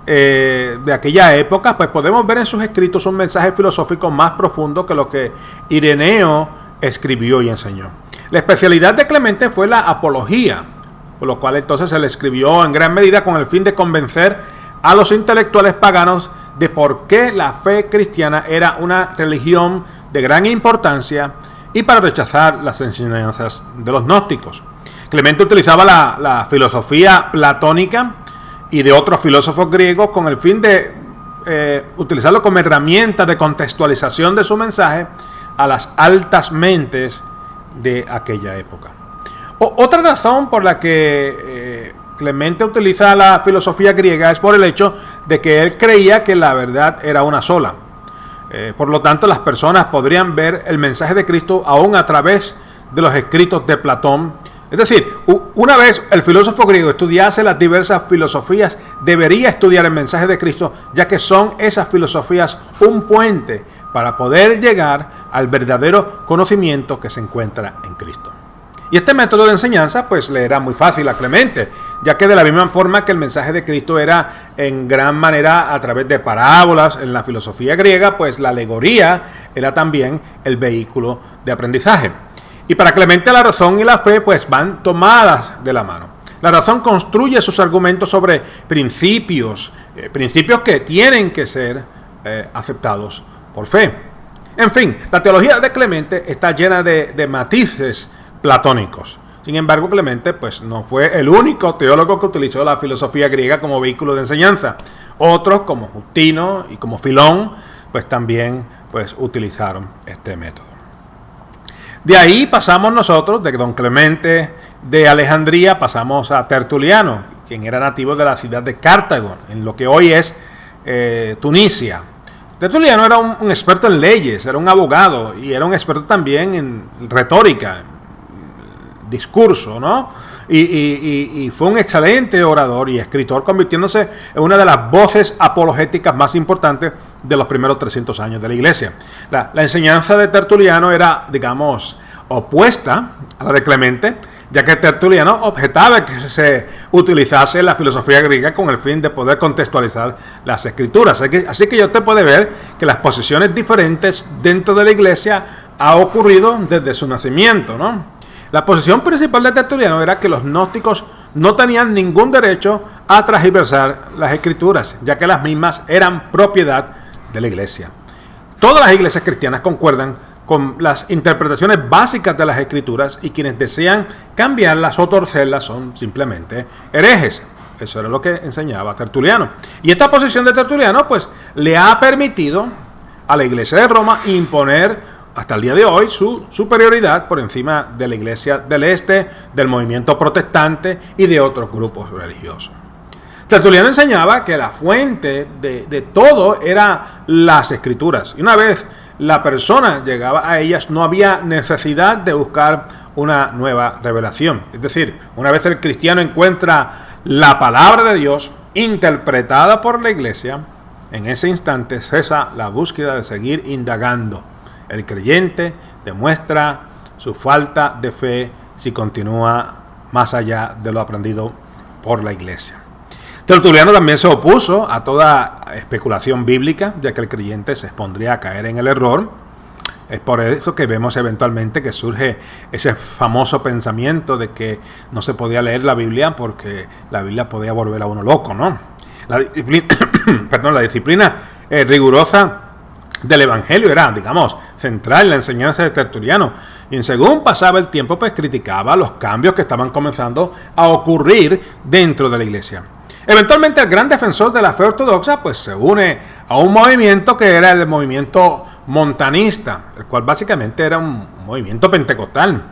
de aquella época, pues podemos ver en sus escritos un mensaje filosófico más profundo que lo que Ireneo escribió y enseñó. La especialidad de Clemente fue la apología, por lo cual entonces se le escribió en gran medida con el fin de convencer a los intelectuales paganos de por qué la fe cristiana era una religión de gran importancia y para rechazar las enseñanzas de los gnósticos. Clemente utilizaba la filosofía platónica y de otros filósofos griegos con el fin de utilizarlo como herramienta de contextualización de su mensaje a las altas mentes de aquella época. Otra razón por la que Clemente utiliza la filosofía griega es por el hecho de que él creía que la verdad era una sola. Por lo tanto, las personas podrían ver el mensaje de Cristo aún a través de los escritos de Platón. Es decir, una vez el filósofo griego estudiase las diversas filosofías, debería estudiar el mensaje de Cristo, ya que son esas filosofías un puente para poder llegar al verdadero conocimiento que se encuentra en Cristo. Y este método de enseñanza pues le era muy fácil a Clemente, ya que de la misma forma que el mensaje de Cristo era en gran manera a través de parábolas en la filosofía griega, pues la alegoría era también el vehículo de aprendizaje. Y para Clemente la razón y la fe pues van tomadas de la mano. La razón construye sus argumentos sobre principios que tienen que ser aceptados por fe. En fin, la teología de Clemente está llena de matices platónicos. Sin embargo, Clemente pues no fue el único teólogo que utilizó la filosofía griega como vehículo de enseñanza. Otros como Justino y como Filón pues también pues utilizaron este método. De ahí pasamos nosotros, de don Clemente de Alejandría, pasamos a Tertuliano, quien era nativo de la ciudad de Cartago, en lo que hoy es Tunisia. Tertuliano era un experto en leyes, era un abogado y era un experto también en retórica, discurso, ¿no? Y fue un excelente orador y escritor, convirtiéndose en una de las voces apologéticas más importantes de los primeros 300 años de la Iglesia. La enseñanza de Tertuliano era, digamos, opuesta a la de Clemente, ya que Tertuliano objetaba que se utilizase la filosofía griega con el fin de poder contextualizar las escrituras. Así que ya usted puede ver que las posiciones diferentes dentro de la Iglesia ha ocurrido desde su nacimiento, ¿no? La posición principal de Tertuliano era que los gnósticos no tenían ningún derecho a transversar las escrituras, ya que las mismas eran propiedad de la Iglesia. Todas las iglesias cristianas concuerdan con las interpretaciones básicas de las escrituras y quienes desean cambiarlas o torcerlas son simplemente herejes. Eso era lo que enseñaba Tertuliano. Y esta posición de Tertuliano pues le ha permitido a la Iglesia de Roma imponer hasta el día de hoy su superioridad por encima de la Iglesia del Este, del movimiento protestante y de otros grupos religiosos. Tertuliano enseñaba que la fuente de todo era las escrituras. Y una vez la persona llegaba a ellas, no había necesidad de buscar una nueva revelación. Es decir, una vez el cristiano encuentra la palabra de Dios interpretada por la Iglesia, en ese instante cesa la búsqueda de seguir indagando. El creyente demuestra su falta de fe si continúa más allá de lo aprendido por la Iglesia. Tertuliano también se opuso a toda especulación bíblica, ya que el creyente se expondría a caer en el error. Es por eso que vemos eventualmente que surge ese famoso pensamiento de que no se podía leer la Biblia porque la Biblia podía volver a uno loco, ¿no? La disciplina rigurosa del Evangelio era, digamos, central en la enseñanza de Tertuliano. Y según pasaba el tiempo, pues criticaba los cambios que estaban comenzando a ocurrir dentro de la Iglesia. Eventualmente el gran defensor de la fe ortodoxa pues se une a un movimiento que era el movimiento montanista, el cual básicamente era un movimiento pentecostal,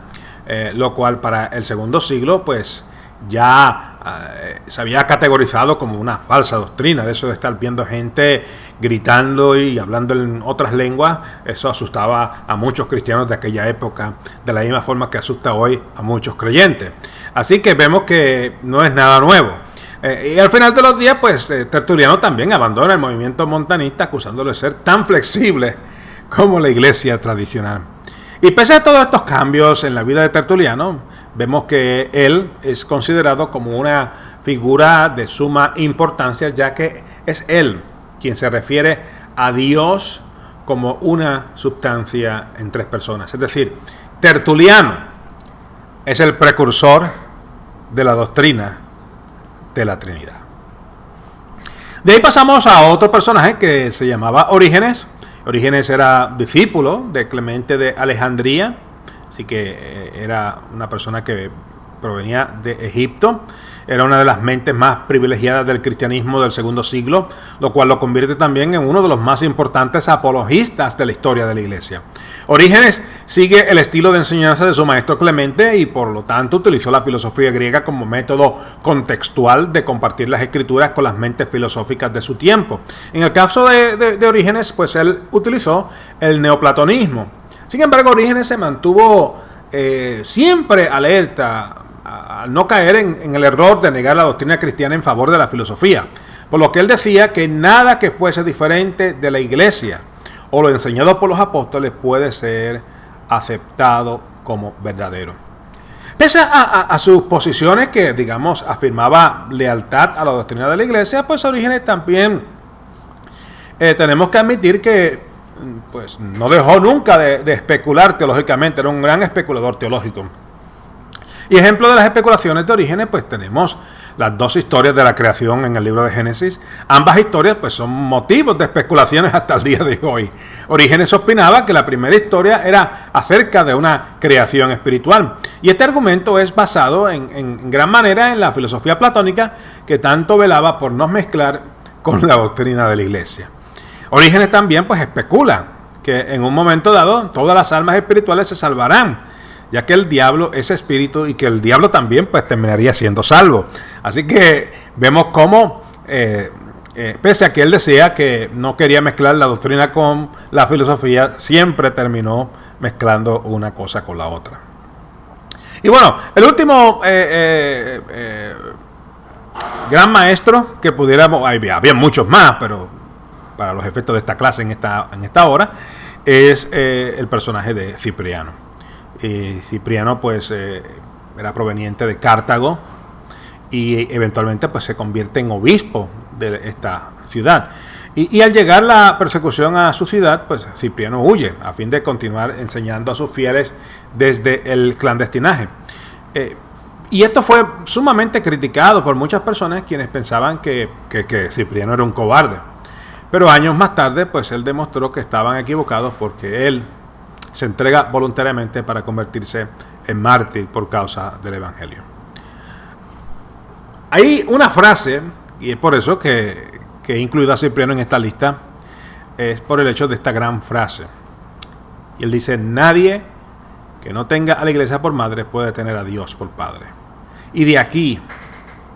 lo cual para el segundo siglo pues ya se había categorizado como una falsa doctrina. De eso de estar viendo gente gritando y hablando en otras lenguas, eso asustaba a muchos cristianos de aquella época, de la misma forma que asusta hoy a muchos creyentes. Así que vemos que no es nada nuevo. Y al final de los días, pues Tertuliano también abandona el movimiento montanista, acusándolo de ser tan flexible como la Iglesia tradicional. Y pese a todos estos cambios en la vida de Tertuliano, vemos que él es considerado como una figura de suma importancia, ya que es él quien se refiere a Dios como una sustancia en tres personas. Es decir, Tertuliano es el precursor de la doctrina de la Trinidad. De ahí pasamos a otro personaje que se llamaba Orígenes. Orígenes era discípulo de Clemente de Alejandría, así que era una persona que provenía de Egipto. Era una de las mentes más privilegiadas del cristianismo del segundo siglo, lo cual lo convierte también en uno de los más importantes apologistas de la historia de la Iglesia. Orígenes sigue el estilo de enseñanza de su maestro Clemente y por lo tanto utilizó la filosofía griega como método contextual de compartir las escrituras con las mentes filosóficas de su tiempo. En el caso de Orígenes, pues él utilizó el neoplatonismo. Sin embargo, Orígenes se mantuvo siempre alerta a no caer en el error de negar la doctrina cristiana en favor de la filosofía, por lo que él decía que nada que fuese diferente de la Iglesia o lo enseñado por los apóstoles puede ser aceptado como verdadero. Pese a sus posiciones que, digamos, afirmaba lealtad a la doctrina de la Iglesia, pues Orígenes también tenemos que admitir que pues no dejó nunca de especular teológicamente, era un gran especulador teológico. Y ejemplo de las especulaciones de Orígenes, pues tenemos las dos historias de la creación en el libro de Génesis. Ambas historias pues son motivos de especulaciones hasta el día de hoy. Orígenes opinaba que la primera historia era acerca de una creación espiritual. Y este argumento es basado en gran manera en la filosofía platónica que tanto velaba por no mezclar con la doctrina de la Iglesia. Orígenes también pues especula que en un momento dado todas las almas espirituales se salvarán, ya que el diablo es espíritu y que el diablo también pues terminaría siendo salvo. Así que vemos cómo, pese a que él decía que no quería mezclar la doctrina con la filosofía, siempre terminó mezclando una cosa con la otra. Y bueno, el último gran maestro que pudiéramos, había muchos más, pero para los efectos de esta clase en esta hora, es el personaje de Cipriano. Cipriano pues era proveniente de Cartago y eventualmente pues se convierte en obispo de esta ciudad. Y al llegar la persecución a su ciudad, pues Cipriano huye a fin de continuar enseñando a sus fieles desde el clandestinaje. Y esto fue sumamente criticado por muchas personas quienes pensaban que Cipriano era un cobarde. Pero años más tarde pues él demostró que estaban equivocados porque él se entrega voluntariamente para convertirse en mártir por causa del Evangelio. Hay una frase, y es por eso que he incluido a Cipriano en esta lista, es por el hecho de esta gran frase. Y él dice: nadie que no tenga a la Iglesia por madre puede tener a Dios por padre. Y de aquí,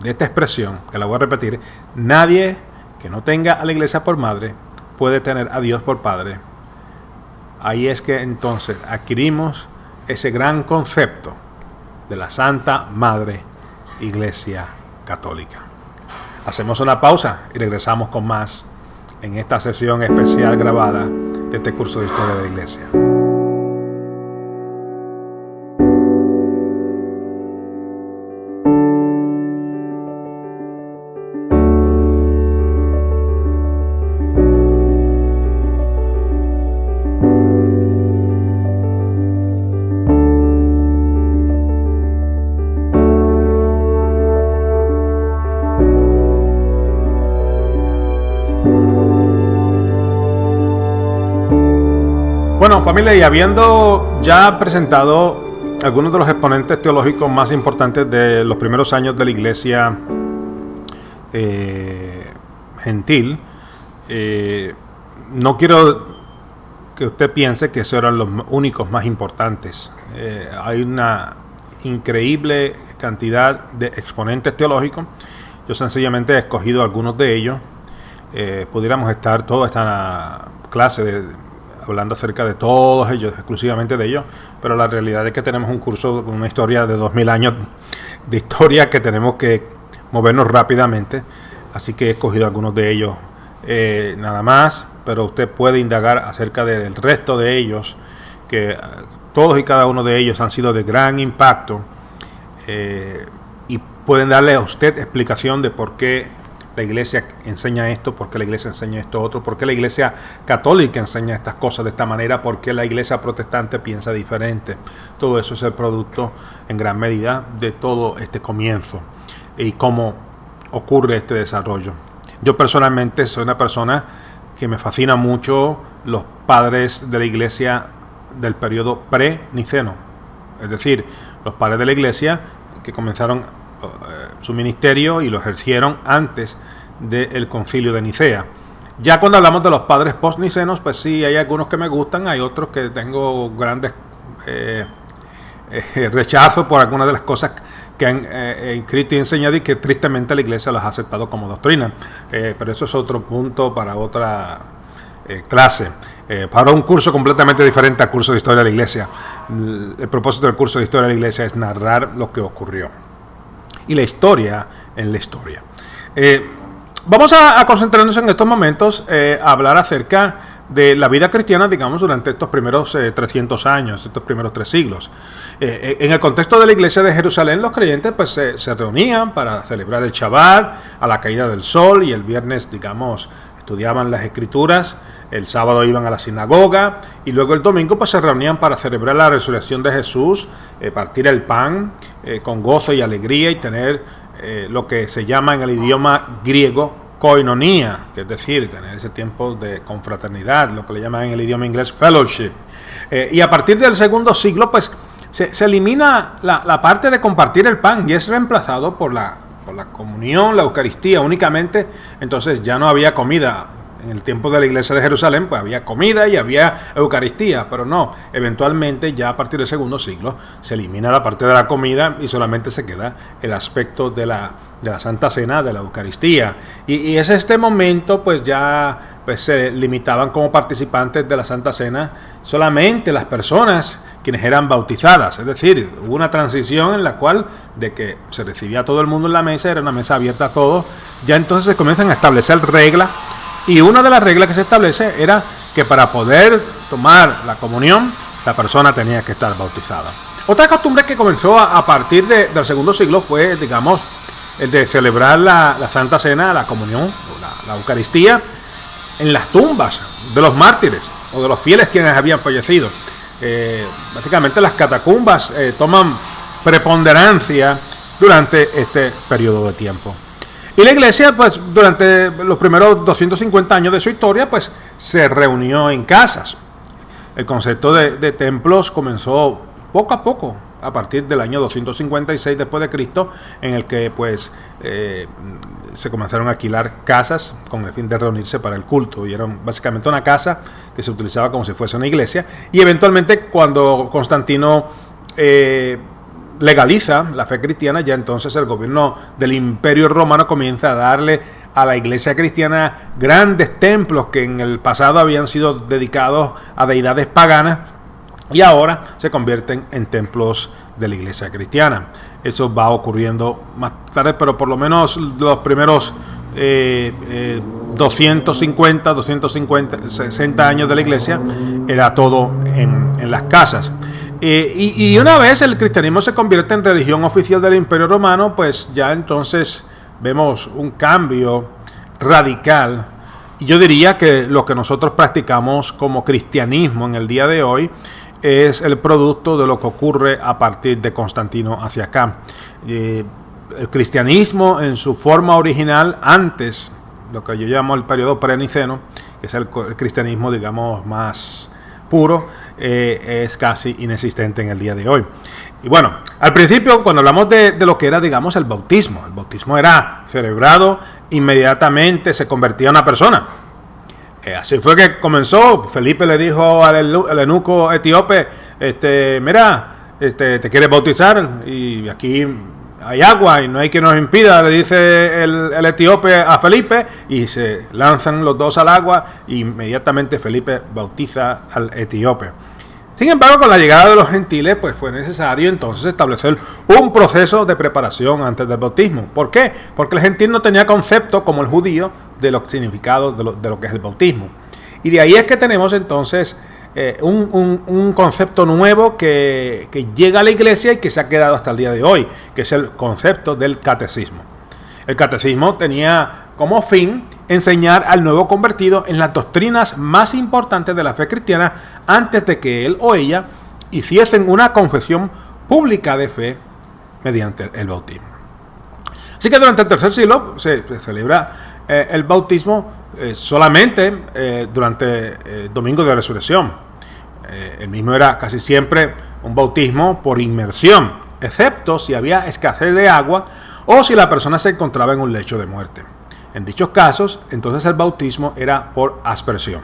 de esta expresión, que la voy a repetir, nadie que no tenga a la Iglesia por madre puede tener a Dios por padre. Ahí es que entonces adquirimos ese gran concepto de la Santa Madre Iglesia Católica. Hacemos una pausa y regresamos con más en esta sesión especial grabada de este curso de Historia de la Iglesia. Bueno, familia, y habiendo ya presentado algunos de los exponentes teológicos más importantes de los primeros años de la Iglesia gentil, no quiero que usted piense que esos eran los únicos más importantes. Hay una increíble cantidad de exponentes teológicos. Yo sencillamente he escogido algunos de ellos. Pudiéramos estar toda esta clase hablando acerca de todos ellos, exclusivamente de ellos, pero la realidad es que tenemos un curso con una historia de 2000 años de historia que tenemos que movernos rápidamente, así que he escogido algunos de ellos nada más, pero usted puede indagar acerca del resto de ellos, que todos y cada uno de ellos han sido de gran impacto y pueden darle a usted explicación de por qué la Iglesia enseña esto, por qué la Iglesia enseña esto otro, por qué la Iglesia católica enseña estas cosas de esta manera, por qué la Iglesia protestante piensa diferente. Todo eso es el producto en gran medida de todo este comienzo y cómo ocurre este desarrollo. Yo personalmente soy una persona que me fascina mucho los padres de la Iglesia del periodo pre-niceno, es decir, los padres de la Iglesia que comenzaron su ministerio y lo ejercieron antes del concilio de Nicea. Ya cuando hablamos de los padres post-nicenos, pues sí, hay algunos que me gustan, hay otros que tengo grandes rechazo por algunas de las cosas que han escrito y enseñado y que tristemente la Iglesia las ha aceptado como doctrina. Pero eso es otro punto para otra clase. Para un curso completamente diferente al curso de Historia de la Iglesia. El propósito del curso de Historia de la Iglesia es narrar lo que ocurrió. Y la historia en la historia. Vamos a concentrarnos en estos momentos a hablar acerca de la vida cristiana, digamos, durante estos primeros 300 años, estos primeros 3 siglos. En el contexto de la iglesia de Jerusalén, los creyentes pues se reunían para celebrar el Shabbat a la caída del sol, y el viernes, digamos, estudiaban las escrituras, el sábado iban a la sinagoga, y luego el domingo pues se reunían para celebrar la resurrección de Jesús, partir el pan con gozo y alegría, y tener lo que se llama en el idioma griego koinonia, que es decir, tener ese tiempo de confraternidad, lo que le llaman en el idioma inglés fellowship. Y a partir del segundo siglo, pues se elimina la parte de compartir el pan y es reemplazado por la comunión, la Eucaristía únicamente. Entonces ya no había comida. En el tiempo de la iglesia de Jerusalén, pues había comida y había Eucaristía, pero no, eventualmente ya a partir del segundo siglo se elimina la parte de la comida y solamente se queda el aspecto de la Santa Cena, de la Eucaristía. Y es este momento, pues ya pues se limitaban como participantes de la Santa Cena solamente las personas quienes eran bautizadas. Es decir, hubo una transición en la cual de que se recibía a todo el mundo en la mesa, era una mesa abierta a todos, ya entonces se comienzan a establecer reglas. Y una de las reglas que se establece era que para poder tomar la comunión, la persona tenía que estar bautizada. Otra costumbre que comenzó a partir del segundo siglo fue, digamos, el de celebrar la Santa Cena, la comunión, la Eucaristía, en las tumbas de los mártires o de los fieles quienes habían fallecido. Básicamente las catacumbas toman preponderancia durante este periodo de tiempo. Y la iglesia, pues, durante los primeros 250 años de su historia, pues, se reunió en casas. El concepto de templos comenzó poco a poco, a partir del año 256 después de Cristo, en el que, pues, se comenzaron a alquilar casas con el fin de reunirse para el culto. Y era básicamente una casa que se utilizaba como si fuese una iglesia. Y eventualmente, cuando Constantino legaliza la fe cristiana, ya entonces el gobierno del Imperio Romano comienza a darle a la iglesia cristiana grandes templos que en el pasado habían sido dedicados a deidades paganas y ahora se convierten en templos de la iglesia cristiana. Eso va ocurriendo más tarde, pero por lo menos los primeros 60 años de la iglesia era todo en las casas. Y una vez el cristianismo se convierte en religión oficial del Imperio Romano, pues ya entonces vemos un cambio radical. Y yo diría que lo que nosotros practicamos como cristianismo en el día de hoy es el producto de lo que ocurre a partir de Constantino hacia acá. El cristianismo en su forma original, antes, lo que yo llamo el periodo preniceno, que es el cristianismo, digamos, más puro, es casi inexistente en el día de hoy. Y bueno, al principio, cuando hablamos de lo que era, digamos, el bautismo era celebrado inmediatamente, se convertía en una persona. Así fue que comenzó. Felipe le dijo al eunuco etíope, mira, ¿te quieres bautizar? Y aquí hay agua y no hay quien nos impida, le dice el etíope a Felipe, y se lanzan los dos al agua e inmediatamente Felipe bautiza al etíope. Sin embargo, con la llegada de los gentiles, pues fue necesario entonces establecer un proceso de preparación antes del bautismo. ¿Por qué? Porque el gentil no tenía concepto, como el judío, de los significados de lo que es el bautismo. Y de ahí es que tenemos entonces un concepto nuevo que llega a la iglesia y que se ha quedado hasta el día de hoy, que es el concepto del catecismo. El catecismo tenía como fin enseñar al nuevo convertido en las doctrinas más importantes de la fe cristiana antes de que él o ella hiciesen una confesión pública de fe mediante el bautismo. Así que durante el tercer siglo se celebra el bautismo solamente durante el domingo de resurrección. El mismo era casi siempre un bautismo por inmersión. excepto si había escasez de agua o si la persona se encontraba en un lecho de muerte. En dichos casos, entonces el bautismo era por aspersión.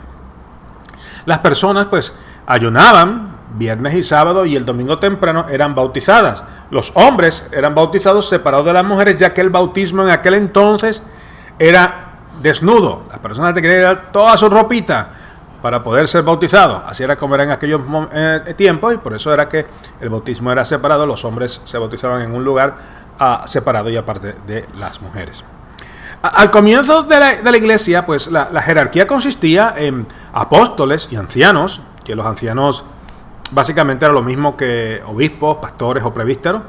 Las personas pues ayunaban viernes y sábado y el domingo temprano eran bautizadas. Los hombres eran bautizados separados de las mujeres, ya que el bautismo en aquel entonces era desnudo. Las personas tenían que dar toda su ropita para poder ser bautizados. Así era como era en aquellos tiempos, y por eso era que el bautismo era separado. Los hombres se bautizaban en un lugar separado y aparte de las mujeres. Al comienzo de la iglesia, pues la jerarquía consistía en apóstoles y ancianos, que los ancianos básicamente eran lo mismo que obispos, pastores o presbíteros.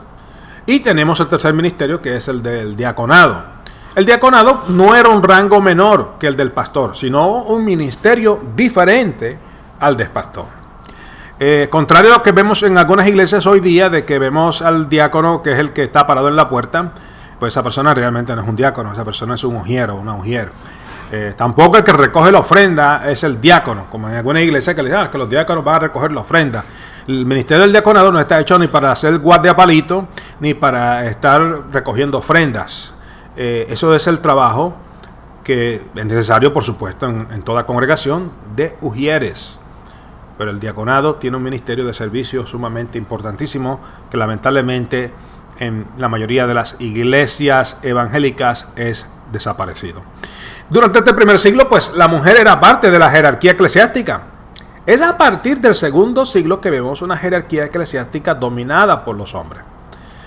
Y tenemos el tercer ministerio, que es el del diaconado. El diaconado no era un rango menor que el del pastor, sino un ministerio diferente al del pastor. Contrario a lo que vemos en algunas iglesias hoy día, de que vemos al diácono, que es el que está parado en la puerta, pues esa persona realmente no es un diácono, esa persona es un ujiero, una ujier. Tampoco el que recoge la ofrenda es el diácono, como en alguna iglesia que le dicen que los diáconos van a recoger la ofrenda. El ministerio del diaconado no está hecho ni para hacer guardiapalito, ni para estar recogiendo ofrendas. Eso es el trabajo que es necesario, por supuesto, en toda congregación de ujieres. Pero el diaconado tiene un ministerio de servicio sumamente importantísimo que lamentablemente en la mayoría de las iglesias evangélicas es desaparecido. Durante este primer siglo, pues la mujer era parte de la jerarquía eclesiástica. Es a partir del segundo siglo que vemos una jerarquía eclesiástica dominada por los hombres.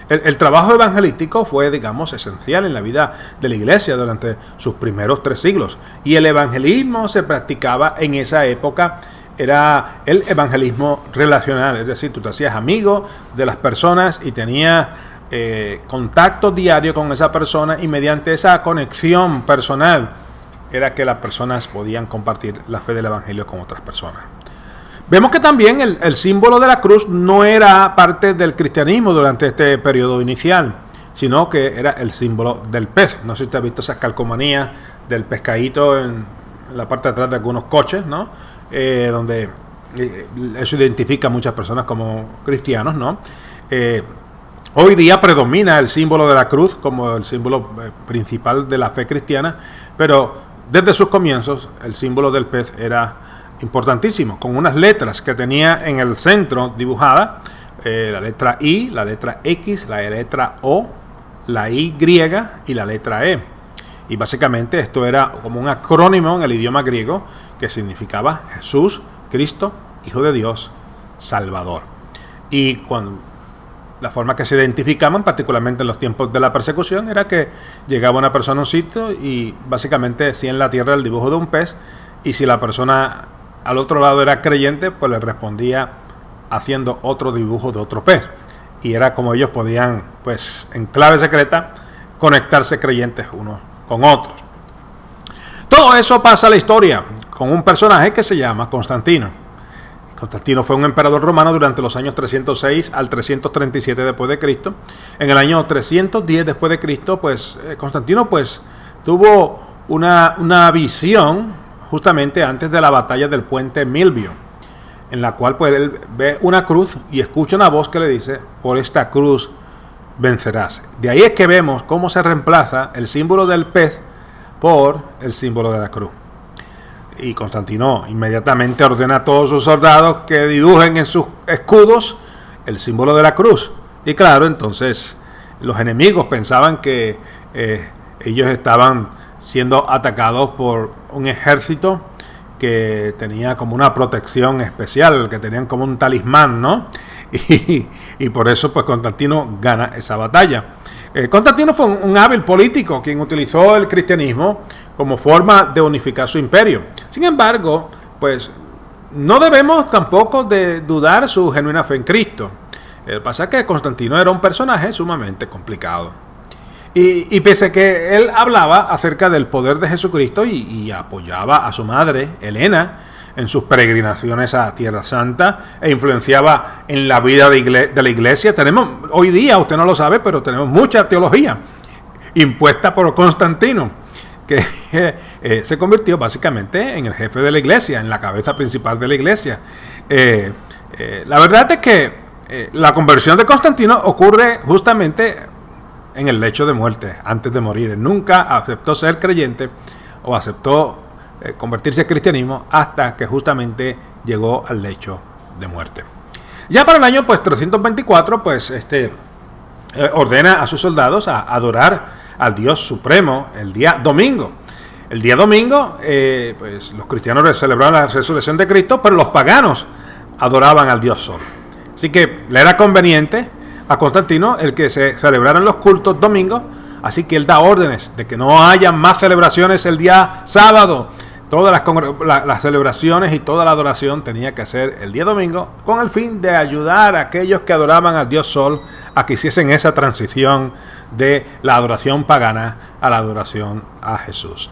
El trabajo evangelístico fue, digamos, esencial en la vida de la iglesia durante sus primeros 3 siglos. Y el evangelismo se practicaba en esa época, era el evangelismo relacional. Es decir, tú te hacías amigo de las personas y tenías contacto diario con esa persona, y mediante esa conexión personal era que las personas podían compartir la fe del evangelio con otras personas. Vemos que también el símbolo de la cruz no era parte del cristianismo durante este periodo inicial, sino que era el símbolo del pez. No sé si usted ha visto esas calcomanías del pescadito en la parte de atrás de algunos coches, ¿no? Donde eso identifica a muchas personas como cristianos, ¿no? Hoy día predomina el símbolo de la cruz como el símbolo principal de la fe cristiana, pero desde sus comienzos el símbolo del pez era importantísimo, con unas letras que tenía en el centro dibujada, la letra I, la letra X, la letra O, la Y y la letra E. Y básicamente esto era como un acrónimo en el idioma griego que significaba Jesús, Cristo, Hijo de Dios, Salvador. Y la forma que se identificaban, particularmente en los tiempos de la persecución, era que llegaba una persona a un sitio y básicamente hacía en la tierra el dibujo de un pez, y si la persona al otro lado era creyente, pues le respondía haciendo otro dibujo de otro pez. Y era como ellos podían, pues en clave secreta, conectarse creyentes unos con otros. Todo eso pasa a la historia con un personaje que se llama Constantino. Constantino fue un emperador romano durante los años 306 al 337 después de Cristo. En el año 310 después de Cristo, pues Constantino pues tuvo una visión justamente antes de la batalla del puente Milvio, en la cual pues él ve una cruz y escucha una voz que le dice: por esta cruz vencerás. De ahí es que vemos cómo se reemplaza el símbolo del pez por el símbolo de la cruz. Y Constantino inmediatamente ordena a todos sus soldados que dibujen en sus escudos el símbolo de la cruz. Y claro, entonces los enemigos pensaban que ellos estaban siendo atacados por un ejército que tenía como una protección especial, que tenían como un talismán, ¿no? Y por eso pues Constantino gana esa batalla. Constantino fue un hábil político quien utilizó el cristianismo como forma de unificar su imperio. Sin embargo, pues no debemos tampoco de dudar su genuina fe en Cristo. Pasa que Constantino era un personaje sumamente complicado. Y pese a que él hablaba acerca del poder de Jesucristo y apoyaba a su madre, Helena, en sus peregrinaciones a Tierra Santa, e influenciaba en la vida de la iglesia. Tenemos, hoy día, usted no lo sabe, pero tenemos mucha teología impuesta por Constantino, que se convirtió básicamente en el jefe de la iglesia, en la cabeza principal de la iglesia. La verdad es que la conversión de Constantino ocurre justamente en el lecho de muerte, antes de morir. Él nunca aceptó ser creyente o aceptó convertirse al cristianismo hasta que justamente llegó al lecho de muerte. Ya para el año 324, ordena a sus soldados a adorar al Dios supremo el día domingo. El día domingo, los cristianos celebraban la resurrección de Cristo, pero los paganos adoraban al Dios Sol. Así que le era conveniente a Constantino el que se celebraran los cultos domingos, así que él da órdenes de que no haya más celebraciones el día sábado. Todas las celebraciones y toda la adoración tenía que ser el día domingo, con el fin de ayudar a aquellos que adoraban al Dios Sol a que hiciesen esa transición de la adoración pagana a la adoración a Jesús.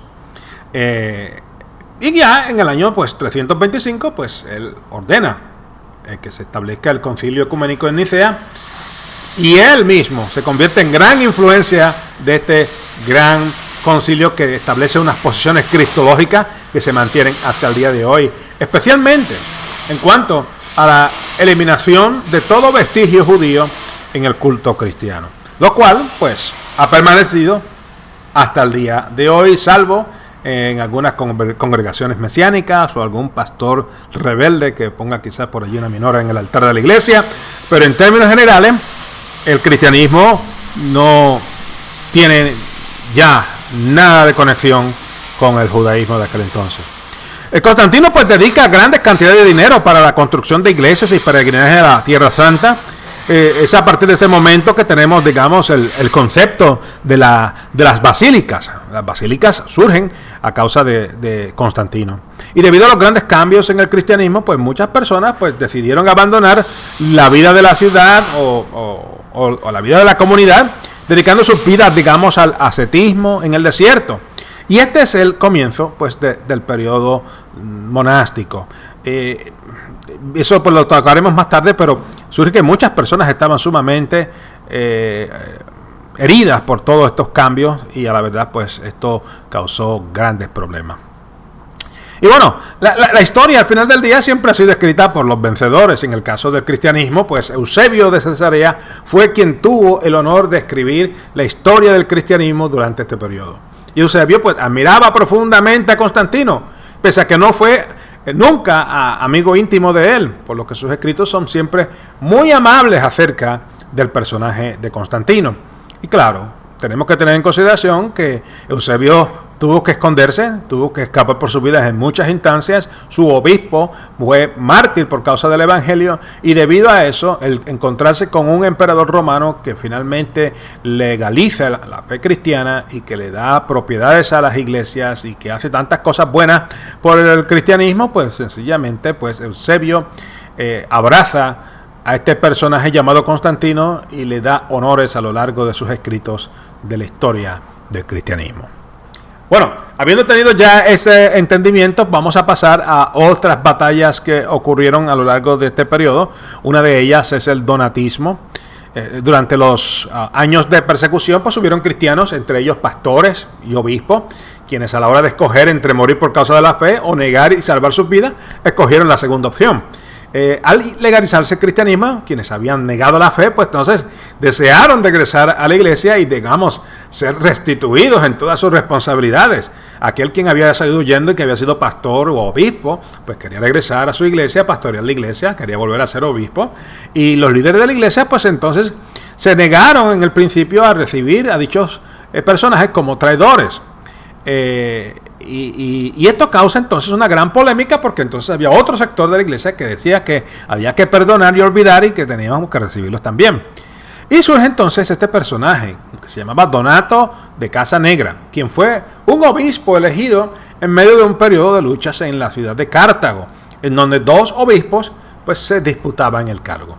Y ya en el año 325, él ordena que se establezca el concilio ecuménico en Nicea, y él mismo se convierte en gran influencia de este gran concilio que establece unas posiciones cristológicas que se mantienen hasta el día de hoy, especialmente en cuanto a la eliminación de todo vestigio judío en el culto cristiano, lo cual ha permanecido hasta el día de hoy, salvo en algunas congregaciones mesiánicas o algún pastor rebelde que ponga quizás por allí una minora en el altar de la iglesia, pero en términos generales el cristianismo no tiene ya nada de conexión con el judaísmo de aquel entonces. Constantino dedica grandes cantidades de dinero para la construcción de iglesias y peregrinajes a la Tierra Santa. Es a partir de este momento que tenemos, digamos, el concepto de las basílicas. Las basílicas surgen a causa de Constantino. Y debido a los grandes cambios en el cristianismo, muchas personas decidieron abandonar la vida de la ciudad o la vida de la comunidad, dedicando sus vidas, digamos, al ascetismo en el desierto. Y este es el comienzo del periodo monástico. Eso lo tocaremos más tarde, pero surge que muchas personas estaban sumamente heridas por todos estos cambios, y a la verdad esto causó grandes problemas. Y bueno, la historia al final del día siempre ha sido escrita por los vencedores. En el caso del cristianismo, Eusebio de Cesarea fue quien tuvo el honor de escribir la historia del cristianismo durante este periodo. Y Eusebio admiraba profundamente a Constantino, pese a que no fue nunca amigo íntimo de él, por lo que sus escritos son siempre muy amables acerca del personaje de Constantino. Y claro, tenemos que tener en consideración que Eusebio tuvo que esconderse, tuvo que escapar por su vida en muchas instancias. Su obispo fue mártir por causa del evangelio, y debido a eso, el encontrarse con un emperador romano que finalmente legaliza la fe cristiana y que le da propiedades a las iglesias y que hace tantas cosas buenas por el cristianismo, sencillamente Eusebio abraza a este personaje llamado Constantino y le da honores a lo largo de sus escritos de la historia del cristianismo. Bueno, habiendo tenido ya ese entendimiento, vamos a pasar a otras batallas que ocurrieron a lo largo de este periodo. Una de ellas es el donatismo. Durante los años de persecución, hubieron cristianos, entre ellos pastores y obispos, quienes a la hora de escoger entre morir por causa de la fe o negar y salvar sus vidas, escogieron la segunda opción. Al legalizarse el cristianismo, quienes habían negado la fe, entonces desearon regresar a la iglesia y, digamos, ser restituidos en todas sus responsabilidades. Aquel quien había salido huyendo y que había sido pastor o obispo, quería regresar a su iglesia, pastorear la iglesia, quería volver a ser obispo. Y los líderes de la iglesia, entonces se negaron en el principio a recibir a dichos personajes como traidores. Y esto causa entonces una gran polémica, porque entonces había otro sector de la iglesia que decía que había que perdonar y olvidar y que teníamos que recibirlos también. Y surge entonces este personaje que se llamaba Donato de Casa Negra, quien fue un obispo elegido en medio de un periodo de luchas en la ciudad de Cartago, en donde dos obispos se disputaban el cargo.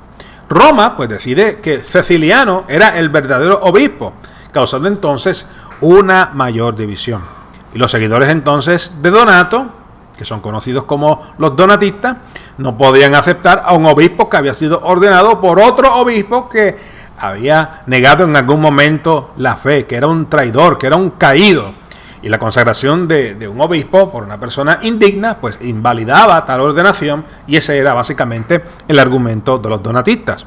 Roma decide que Ceciliano era el verdadero obispo, causando entonces una mayor división. Y los seguidores entonces de Donato, que son conocidos como los donatistas, no podían aceptar a un obispo que había sido ordenado por otro obispo que había negado en algún momento la fe, que era un traidor, que era un caído. Y la consagración de un obispo por una persona indigna, invalidaba tal ordenación, y ese era básicamente el argumento de los donatistas.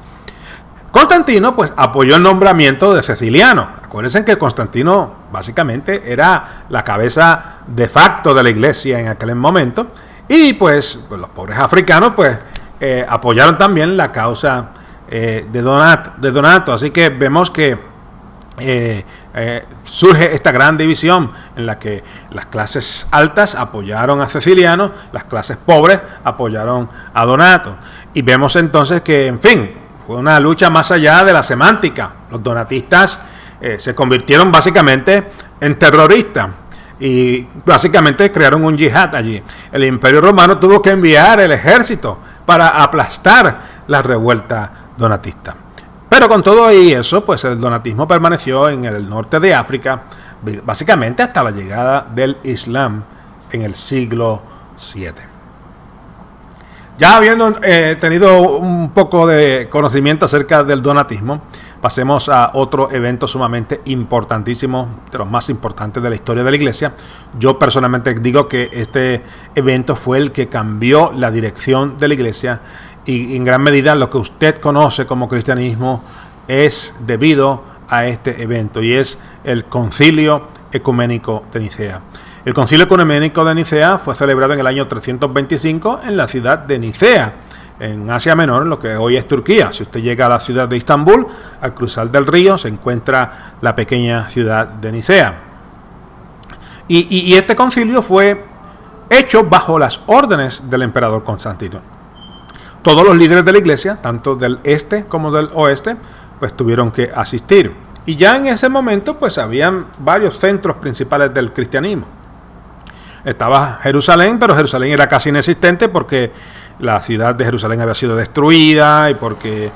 Constantino pues apoyó el nombramiento de Ceciliano. Acuérdense que Constantino básicamente era la cabeza de facto de la iglesia en aquel momento, y pues los pobres africanos pues apoyaron también la causa de Donato. Así que vemos que surge esta gran división en la que las clases altas apoyaron a Ceciliano, las clases pobres apoyaron a Donato. Y vemos entonces que, en fin, fue una lucha más allá de la semántica. Los donatistas se convirtieron básicamente en terroristas y básicamente crearon un yihad allí. El Imperio Romano tuvo que enviar el ejército para aplastar la revuelta donatista. Pero con todo y eso, pues el donatismo permaneció en el norte de África, básicamente hasta la llegada del Islam en el siglo VII. Ya habiendo tenido un poco de conocimiento acerca del donatismo, pasemos a otro evento sumamente importantísimo, de los más importantes de la historia de la iglesia. Yo personalmente digo que este evento fue el que cambió la dirección de la iglesia, y en gran medida lo que usted conoce como cristianismo es debido a este evento, y es el Concilio Ecuménico de Nicea. El Concilio Ecuménico de Nicea fue celebrado en el año 325 en la ciudad de Nicea, en Asia Menor, en lo que hoy es Turquía. Si usted llega a la ciudad de Istambul, al cruzar del río se encuentra la pequeña ciudad de Nicea. Y este concilio fue hecho bajo las órdenes del emperador Constantino. Todos los líderes de la iglesia, tanto del este como del oeste, pues tuvieron que asistir. Y ya en ese momento, pues habían varios centros principales del cristianismo. Estaba Jerusalén, pero Jerusalén era casi inexistente porque la ciudad de Jerusalén había sido destruida y porque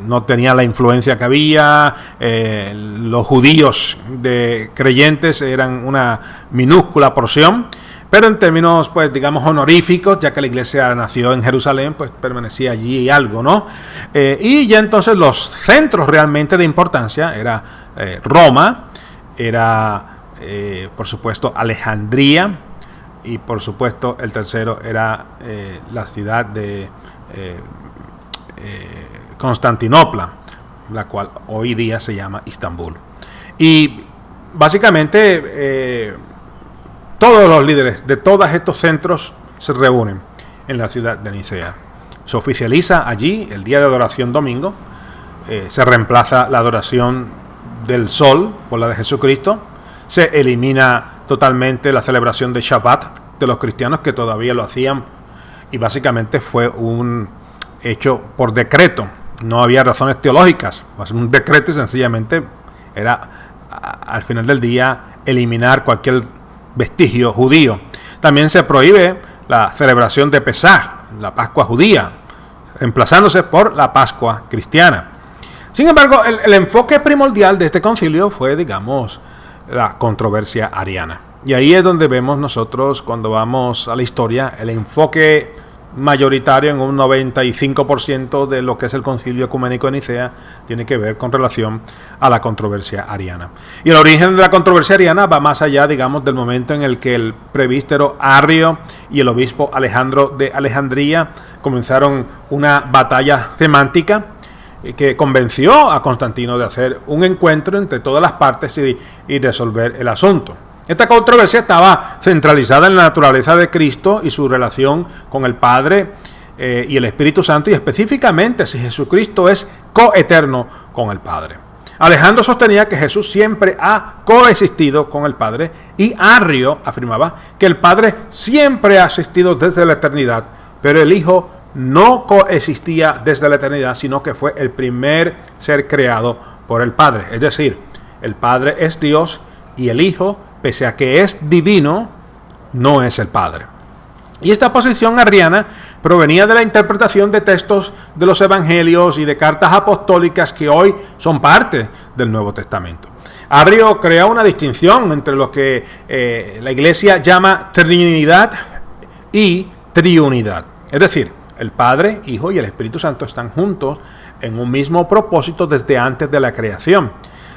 no tenía la influencia que había. Los judíos de creyentes eran una minúscula porción. Pero en términos, pues, digamos, honoríficos, ya que la iglesia nació en Jerusalén, pues permanecía allí algo, ¿no? Y ya entonces los centros realmente de importancia era Roma, era, por supuesto, Alejandría, y por supuesto el tercero era la ciudad de Constantinopla, la cual hoy día se llama Istambul. Y básicamente todos los líderes de todos estos centros se reúnen en la ciudad de Nicea. Se oficializa allí el día de adoración domingo. Se reemplaza la adoración del sol por la de Jesucristo. Se elimina totalmente la celebración de Shabbat de los cristianos, que todavía lo hacían. Y básicamente fue un hecho por decreto. No había razones teológicas. Fue un decreto y sencillamente era, al final del día, eliminar cualquier vestigio judío. También se prohíbe la celebración de Pesaj, la Pascua judía, reemplazándose por la Pascua cristiana. Sin embargo, el enfoque primordial de este concilio fue, digamos, la controversia ariana. Y ahí es donde vemos nosotros, cuando vamos a la historia, el enfoque mayoritario en un 95% de lo que es el Concilio Ecuménico de Nicea tiene que ver con relación a la controversia ariana. Y el origen de la controversia ariana va más allá, digamos, del momento en el que el presbítero Arrio y el obispo Alejandro de Alejandría comenzaron una batalla semántica que convenció a Constantino de hacer un encuentro entre todas las partes y resolver el asunto. Esta controversia estaba centralizada en la naturaleza de Cristo y su relación con el Padre y el Espíritu Santo, y específicamente si Jesucristo es coeterno con el Padre. Alejandro sostenía que Jesús siempre ha coexistido con el Padre, y Arrio afirmaba que el Padre siempre ha existido desde la eternidad, pero el Hijo no coexistía desde la eternidad, sino que fue el primer ser creado por el Padre. Es decir, el Padre es Dios y el Hijo, pese a que es divino, no es el Padre. Y esta posición arriana provenía de la interpretación de textos de los evangelios y de cartas apostólicas que hoy son parte del Nuevo Testamento. Arrio crea una distinción entre lo que la iglesia llama Trinidad y Triunidad. Es decir, el Padre, Hijo y el Espíritu Santo están juntos en un mismo propósito desde antes de la creación.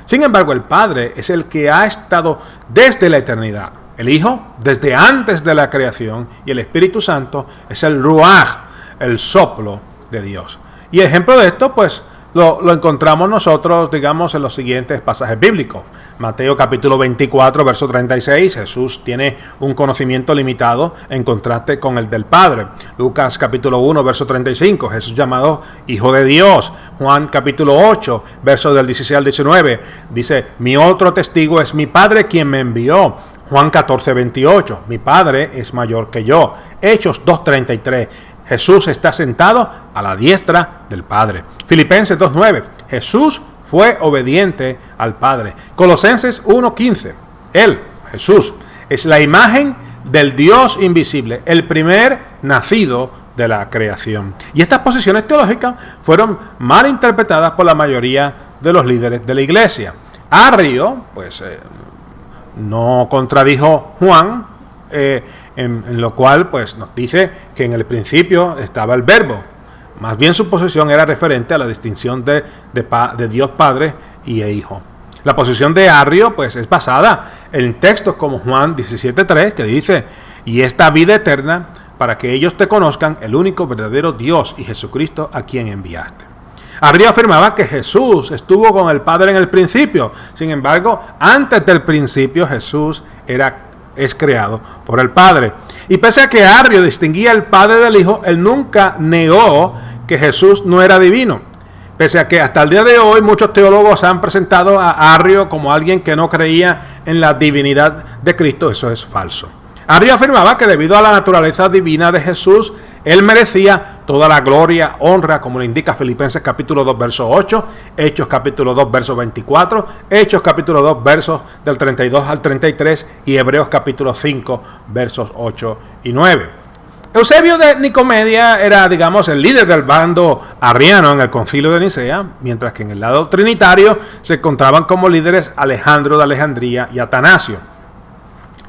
Sin embargo, el Padre es el que ha estado desde la eternidad, el Hijo desde antes de la creación, y el Espíritu Santo es el Ruach, el soplo de Dios. Y ejemplo de esto, pues, lo encontramos nosotros, digamos, en los siguientes pasajes bíblicos. Mateo capítulo 24, verso 36, Jesús tiene un conocimiento limitado en contraste con el del Padre. Lucas capítulo 1, verso 35, Jesús llamado Hijo de Dios. Juan capítulo 8, versos del 16 al 19, dice, mi otro testigo es mi Padre quien me envió. Juan 14, 28, mi Padre es mayor que yo. Hechos 2, 33, Jesús está sentado a la diestra del Padre. Filipenses 2.9. Jesús fue obediente al Padre. Colosenses 1.15. Él, Jesús, es la imagen del Dios invisible, el primer nacido de la creación. Y estas posiciones teológicas fueron mal interpretadas por la mayoría de los líderes de la iglesia. Arrio, pues, no contradijo Juan, en lo cual pues nos dice que en el principio estaba el verbo. Más bien su posición era referente a la distinción de Dios Padre y Hijo. La posición de Arrio pues es basada en textos como Juan 17.3, que dice, y esta vida eterna para que ellos te conozcan, el único verdadero Dios y Jesucristo a quien enviaste. Arrio afirmaba que Jesús estuvo con el Padre en el principio. Sin embargo, antes del principio Jesús es creado por el Padre. Y pese a que Arrio distinguía el Padre del Hijo, él nunca negó que Jesús no era divino. Pese a que hasta el día de hoy muchos teólogos han presentado a Arrio como alguien que no creía en la divinidad de Cristo, eso es falso. Arrio afirmaba que debido a la naturaleza divina de Jesús, él merecía toda la gloria, honra, como le indica Filipenses capítulo 2, verso 8, Hechos capítulo 2, verso 24, Hechos capítulo 2, versos del 32 al 33 y Hebreos capítulo 5, versos 8 y 9. Eusebio de Nicomedia era, digamos, el líder del bando arriano en el Concilio de Nicea, mientras que en el lado trinitario se encontraban como líderes Alejandro de Alejandría y Atanasio.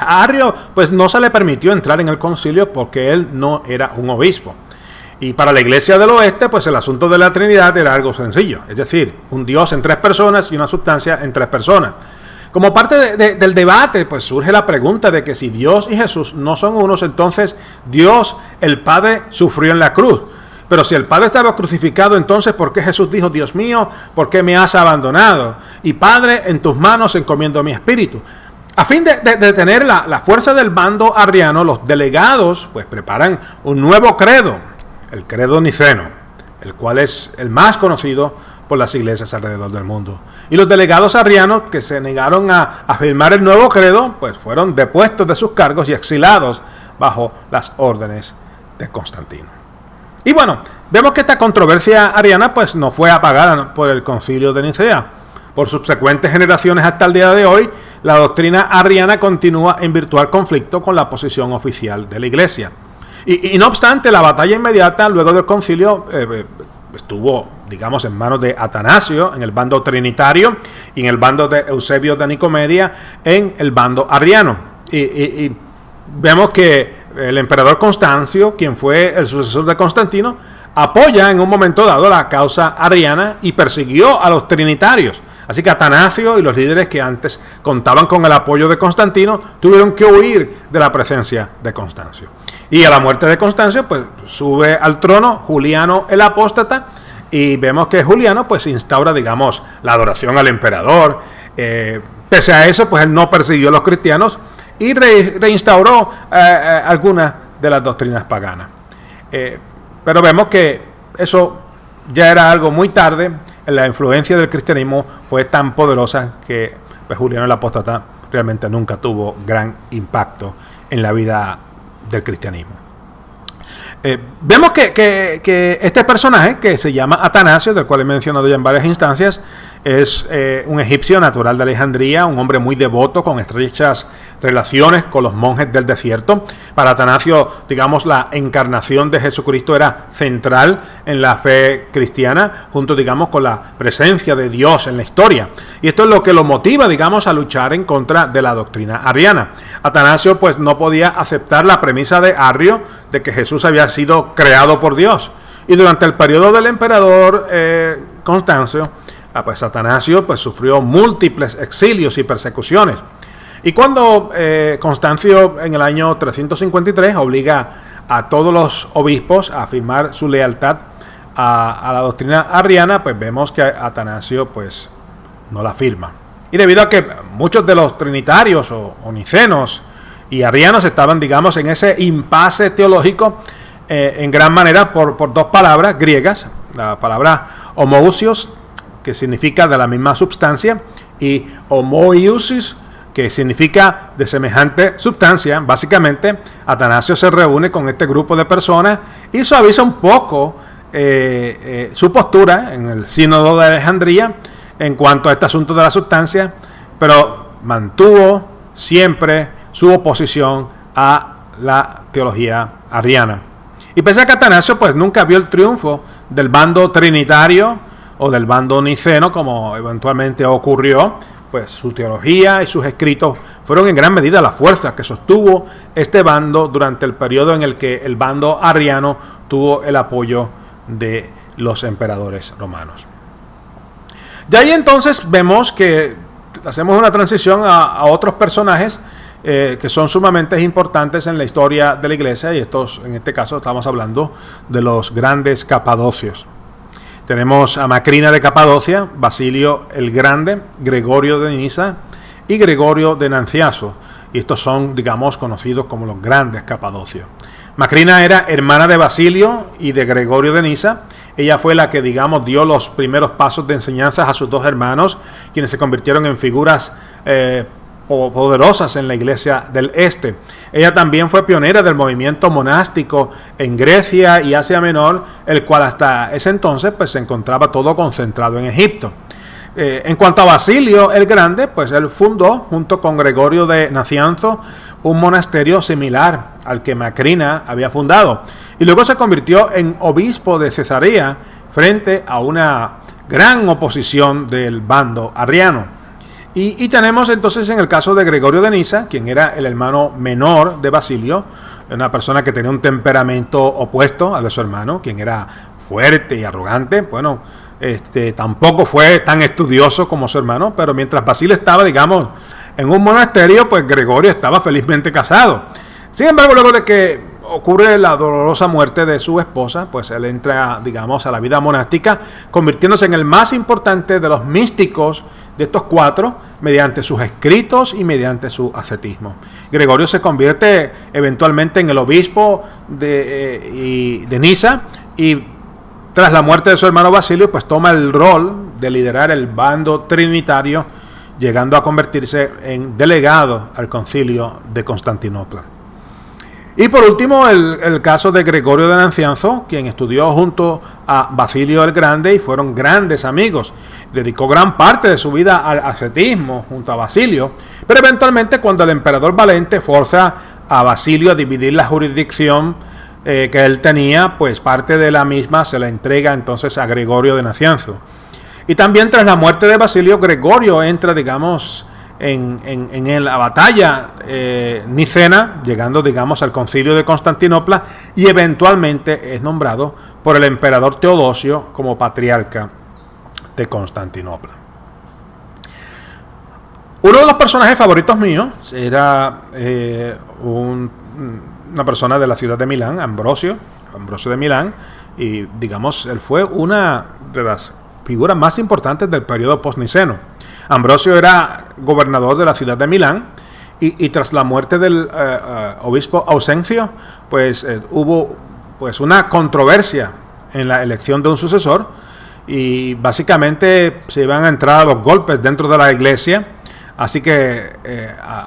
A Arrio pues no se le permitió entrar en el concilio porque él no era un obispo. Y para la Iglesia del Oeste pues el asunto de la Trinidad era algo sencillo, es decir, un Dios en tres personas y una sustancia en tres personas. Como parte del debate pues surge la pregunta de que si Dios y Jesús no son unos, entonces Dios, el Padre, sufrió en la cruz. Pero si el Padre estaba crucificado, entonces ¿por qué Jesús dijo, Dios mío, ¿por qué me has abandonado? Y Padre, en tus manos encomiendo mi espíritu. A fin de tener la fuerza del bando arriano, los delegados pues preparan un nuevo credo, el credo niceno, el cual es el más conocido por las iglesias alrededor del mundo. Y los delegados arrianos que se negaron a firmar el nuevo credo, pues fueron depuestos de sus cargos y exilados bajo las órdenes de Constantino. Y bueno, vemos que esta controversia arriana pues no fue apagada por el Concilio de Nicea. Por subsecuentes generaciones hasta el día de hoy, la doctrina arriana continúa en virtual conflicto con la posición oficial de la Iglesia. Y no obstante, la batalla inmediata luego del concilio estuvo, digamos, en manos de Atanasio, en el bando trinitario, y en el bando de Eusebio de Nicomedia, en el bando arriano. Y vemos que el emperador Constancio, quien fue el sucesor de Constantino, apoya en un momento dado la causa arriana y persiguió a los trinitarios. Así que Atanasio y los líderes que antes contaban con el apoyo de Constantino tuvieron que huir de la presencia de Constancio. Y a la muerte de Constancio, pues sube al trono Juliano el Apóstata, y vemos que Juliano pues instaura, digamos, la adoración al emperador. Pese a eso, pues él no persiguió a los cristianos y reinstauró algunas de las doctrinas paganas. Pero vemos que eso ya era algo muy tarde. La influencia del cristianismo fue tan poderosa que pues, Juliano el Apóstata realmente nunca tuvo gran impacto en la vida del cristianismo. Vemos que este personaje, que se llama Atanasio, del cual he mencionado ya en varias instancias, es un egipcio natural de Alejandría, un hombre muy devoto, con estrechas relaciones con los monjes del desierto. Para Atanasio, digamos, la encarnación de Jesucristo era central en la fe cristiana, junto, digamos, con la presencia de Dios en la historia. Y esto es lo que lo motiva, digamos, a luchar en contra de la doctrina arriana. Atanasio, pues, no podía aceptar la premisa de Arrio de que Jesús había sido creado por Dios. Y durante el periodo del emperador Constancio, pues Atanasio pues, sufrió múltiples exilios y persecuciones. Y cuando Constancio en el año 353 obliga a todos los obispos a afirmar su lealtad a la doctrina arriana, pues vemos que Atanasio pues no la firma. Y debido a que muchos de los trinitarios o nicenos y arrianos estaban, digamos, en ese impasse teológico, en gran manera por dos palabras griegas, la palabra homoousios, que significa de la misma sustancia, y homoiousis, que significa de semejante sustancia. Básicamente, Atanasio se reúne con este grupo de personas y suaviza un poco su postura en el sínodo de Alejandría en cuanto a este asunto de la sustancia, pero mantuvo siempre su oposición a la teología arriana. Y pese a que Atanasio pues nunca vio el triunfo del bando trinitario o del bando niceno, como eventualmente ocurrió, pues su teología y sus escritos fueron en gran medida la fuerza que sostuvo este bando durante el periodo en el que el bando arriano tuvo el apoyo de los emperadores romanos. De ahí entonces vemos que hacemos una transición a otros personajes que son sumamente importantes en la historia de la iglesia, y estos, en este caso estamos hablando de los grandes capadocios. Tenemos a Macrina de Capadocia, Basilio el Grande, Gregorio de Nisa y Gregorio de Nanciaso. Y estos son, digamos, conocidos como los grandes capadocios. Macrina era hermana de Basilio y de Gregorio de Nisa. Ella fue la que, digamos, dio los primeros pasos de enseñanzas a sus dos hermanos, quienes se convirtieron en figuras poderosas en la iglesia del este. Ella también fue pionera del movimiento monástico en Grecia y Asia Menor, el cual hasta ese entonces pues se encontraba todo concentrado en Egipto. En cuanto a Basilio el Grande, pues él fundó junto con Gregorio de Nacianzo un monasterio similar al que Macrina había fundado, y luego se convirtió en obispo de Cesarea frente a una gran oposición del bando arriano. Y tenemos entonces en el caso de Gregorio de Nisa, quien era el hermano menor de Basilio, una persona que tenía un temperamento opuesto al de su hermano, quien era fuerte y arrogante. Bueno, tampoco fue tan estudioso como su hermano, pero mientras Basilio estaba, digamos, en un monasterio, pues Gregorio estaba felizmente casado. Sin embargo, luego de que ocurre la dolorosa muerte de su esposa, pues él entra, digamos, a la vida monástica, convirtiéndose en el más importante de los místicos de estos cuatro, mediante sus escritos y mediante su ascetismo. Gregorio se convierte eventualmente en el obispo de Nisa, y tras la muerte de su hermano Basilio, pues toma el rol de liderar el bando trinitario, llegando a convertirse en delegado al concilio de Constantinopla. Y por último, el caso de Gregorio de Nacianzo, quien estudió junto a Basilio el Grande y fueron grandes amigos. Dedicó gran parte de su vida al ascetismo junto a Basilio, pero eventualmente cuando el emperador Valente forza a Basilio a dividir la jurisdicción que él tenía, pues parte de la misma se la entrega entonces a Gregorio de Nacianzo. Y también tras la muerte de Basilio, Gregorio entra, digamos, en la batalla nicena, llegando, digamos, al concilio de Constantinopla, y eventualmente es nombrado por el emperador Teodosio como patriarca de Constantinopla. Uno de los personajes favoritos míos era una persona de la ciudad de Milán, Ambrosio de Milán, y digamos, él fue una de las figuras más importantes del periodo postniceno. Ambrosio era gobernador de la ciudad de Milán, y tras la muerte del obispo Ausencio, pues hubo pues una controversia en la elección de un sucesor, y básicamente se iban a entrar a los golpes dentro de la iglesia. Así que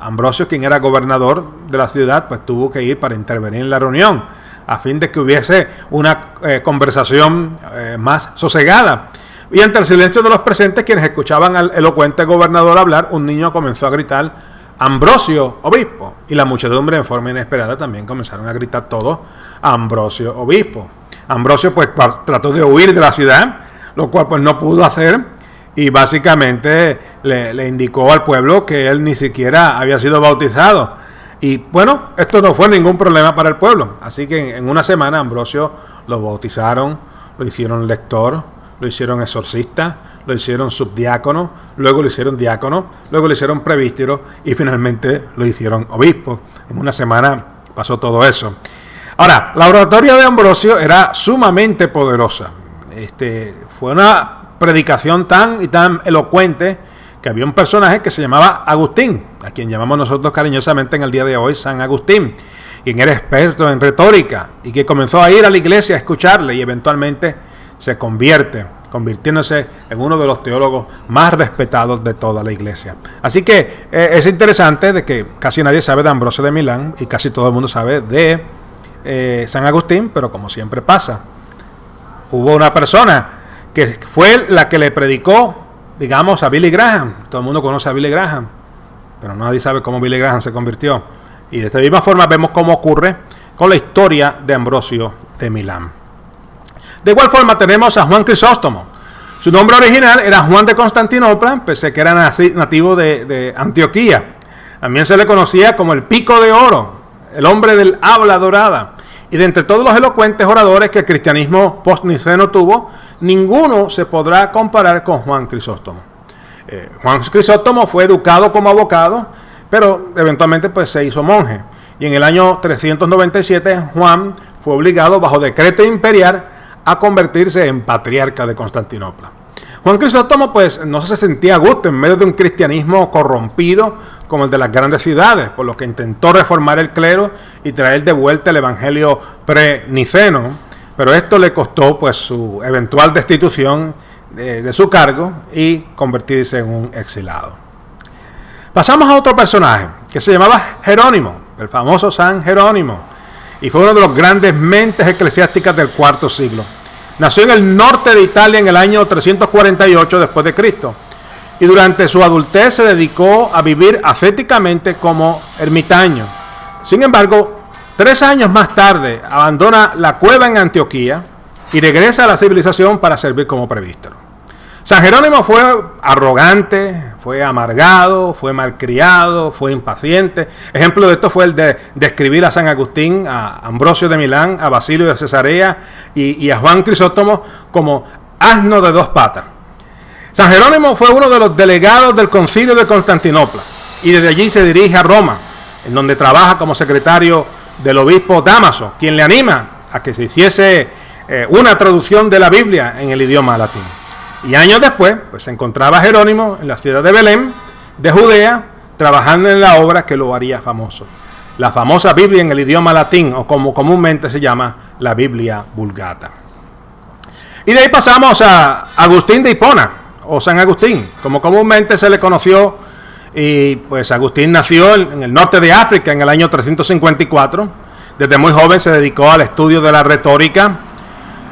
Ambrosio, quien era gobernador de la ciudad, pues tuvo que ir para intervenir en la reunión, a fin de que hubiese una conversación más sosegada. Y ante el silencio de los presentes, quienes escuchaban al elocuente gobernador hablar, un niño comenzó a gritar: Ambrosio, obispo. Y la muchedumbre, en forma inesperada, también comenzaron a gritar todos: Ambrosio, obispo. Ambrosio pues trató de huir de la ciudad, lo cual pues no pudo hacer, y básicamente le indicó al pueblo que él ni siquiera había sido bautizado. Y bueno, esto no fue ningún problema para el pueblo. Así que en una semana Ambrosio lo bautizaron, lo hicieron lector, lo hicieron exorcista, lo hicieron subdiácono, luego lo hicieron diácono, luego lo hicieron presbítero y finalmente lo hicieron obispo. En una semana pasó todo eso. Ahora, la oratoria de Ambrosio era sumamente poderosa. Fue una predicación tan y tan elocuente que había un personaje que se llamaba Agustín, a quien llamamos nosotros cariñosamente en el día de hoy San Agustín, quien era experto en retórica y que comenzó a ir a la iglesia a escucharle y eventualmente se convirtiéndose en uno de los teólogos más respetados de toda la iglesia. Así que es interesante de que casi nadie sabe de Ambrosio de Milán y casi todo el mundo sabe de San Agustín, pero como siempre pasa, hubo una persona que fue la que le predicó, digamos, a Billy Graham. Todo el mundo conoce a Billy Graham, pero nadie sabe cómo Billy Graham se convirtió. Y de esta misma forma vemos cómo ocurre con la historia de Ambrosio de Milán. De igual forma tenemos a Juan Crisóstomo. Su nombre original era Juan de Constantinopla, pese que era nativo de Antioquía. También se le conocía como el Pico de Oro, el hombre del habla dorada. Y de entre todos los elocuentes oradores que el cristianismo postniceno tuvo, ninguno se podrá comparar con Juan Crisóstomo. Juan Crisóstomo fue educado como abogado, pero eventualmente pues se hizo monje. Y en el año 397 Juan fue obligado bajo decreto imperial a convertirse en patriarca de Constantinopla. Juan Crisóstomo pues no se sentía a gusto en medio de un cristianismo corrompido como el de las grandes ciudades, por lo que intentó reformar el clero y traer de vuelta el evangelio pre-niceno, pero esto le costó pues su eventual destitución de su cargo y convertirse en un exilado. Pasamos a otro personaje que se llamaba Jerónimo, el famoso San Jerónimo, y fue uno de los grandes mentes eclesiásticas del cuarto siglo. Nació en el norte de Italia en el año 348 después de Cristo y durante su adultez se dedicó a vivir ascéticamente como ermitaño. Sin embargo, 3 años más tarde abandona la cueva en Antioquía y regresa a la civilización para servir como presbítero. San Jerónimo fue arrogante, fue amargado, fue malcriado, fue impaciente. Ejemplo de esto fue el de describir a San Agustín, a Ambrosio de Milán, a Basilio de Cesarea y a Juan Crisóstomo como asno de 2 patas. San Jerónimo fue uno de los delegados del Concilio de Constantinopla y desde allí se dirige a Roma, en donde trabaja como secretario del obispo Dámaso, quien le anima a que se hiciese una traducción de la Biblia en el idioma latín. Y años después, pues se encontraba Jerónimo en la ciudad de Belén, de Judea, trabajando en la obra que lo haría famoso. La famosa Biblia en el idioma latín, o como comúnmente se llama, la Biblia Vulgata. Y de ahí pasamos a Agustín de Hipona, o San Agustín, como comúnmente se le conoció. Y pues Agustín nació en el norte de África en el año 354. Desde muy joven se dedicó al estudio de la retórica.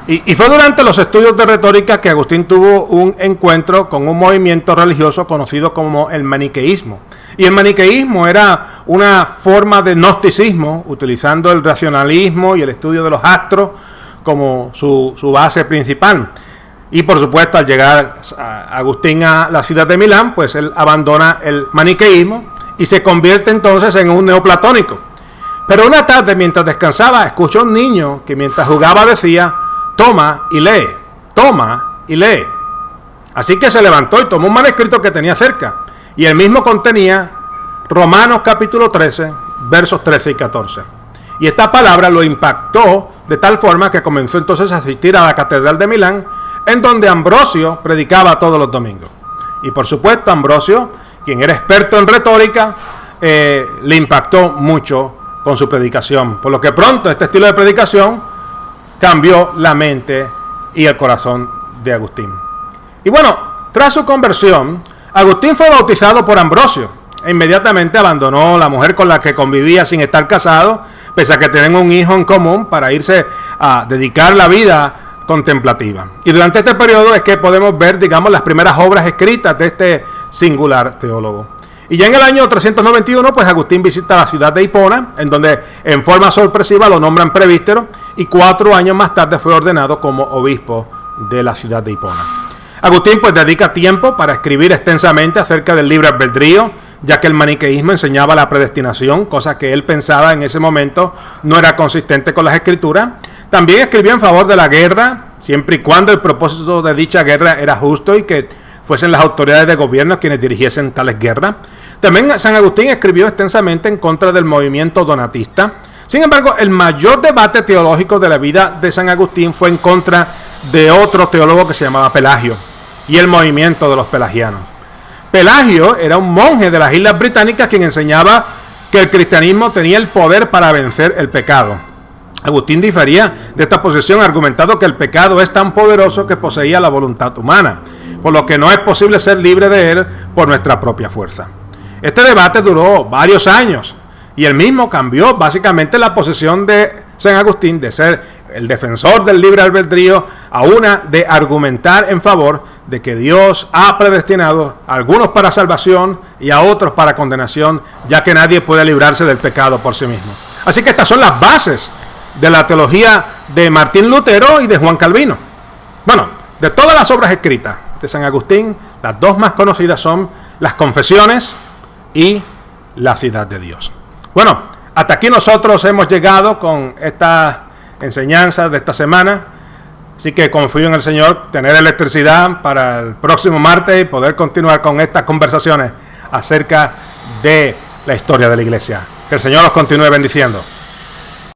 Y fue durante los estudios de retórica que Agustín tuvo un encuentro con un movimiento religioso conocido como el maniqueísmo. Y el maniqueísmo era una forma de gnosticismo, utilizando el racionalismo y el estudio de los astros como su base principal. Y por supuesto, al llegar Agustín a la ciudad de Milán, pues él abandona el maniqueísmo y se convierte entonces en un neoplatónico. Pero una tarde, mientras descansaba, escuchó a un niño que mientras jugaba decía: toma y lee, toma y lee. Así que se levantó y tomó un manuscrito que tenía cerca, y el mismo contenía Romanos capítulo 13, versos 13 y 14. Y esta palabra lo impactó de tal forma que comenzó entonces a asistir a la catedral de Milán, en donde Ambrosio predicaba todos los domingos. Y por supuesto Ambrosio, quien era experto en retórica, le impactó mucho con su predicación, por lo que pronto este estilo de predicación cambió la mente y el corazón de Agustín. Y bueno, tras su conversión, Agustín fue bautizado por Ambrosio e inmediatamente abandonó la mujer con la que convivía sin estar casado, pese a que tenían un hijo en común, para irse a dedicar la vida contemplativa. Y durante este periodo es que podemos ver, digamos, las primeras obras escritas de este singular teólogo. Y ya en el año 391, pues Agustín visita la ciudad de Hipona, en donde en forma sorpresiva lo nombran presbítero, y 4 años más tarde fue ordenado como obispo de la ciudad de Hipona. Agustín pues dedica tiempo para escribir extensamente acerca del libre albedrío, ya que el maniqueísmo enseñaba la predestinación, cosa que él pensaba en ese momento no era consistente con las escrituras. También escribió en favor de la guerra, siempre y cuando el propósito de dicha guerra era justo y que fuesen las autoridades de gobierno quienes dirigiesen tales guerras. También San Agustín escribió extensamente en contra del movimiento donatista. Sin embargo, el mayor debate teológico de la vida de San Agustín fue en contra de otro teólogo que se llamaba Pelagio y el movimiento de los pelagianos. Pelagio era un monje de las Islas Británicas quien enseñaba que el cristianismo tenía el poder para vencer el pecado. Agustín difería de esta posición, argumentando que el pecado es tan poderoso que poseía la voluntad humana, por lo que no es posible ser libre de él por nuestra propia fuerza. Este debate duró varios años y él mismo cambió básicamente la posición de San Agustín de ser el defensor del libre albedrío a una de argumentar en favor de que Dios ha predestinado a algunos para salvación y a otros para condenación, ya que nadie puede librarse del pecado por sí mismo. Así que estas son las bases de la teología de Martín Lutero y de Juan Calvino. Bueno, de todas las obras escritas de San Agustín, las dos más conocidas son las Confesiones y la Ciudad de Dios. Bueno, hasta aquí nosotros hemos llegado con esta enseñanza de esta semana. Así que confío en el Señor tener electricidad para el próximo martes y poder continuar con estas conversaciones acerca de la historia de la iglesia. Que el Señor los continúe bendiciendo.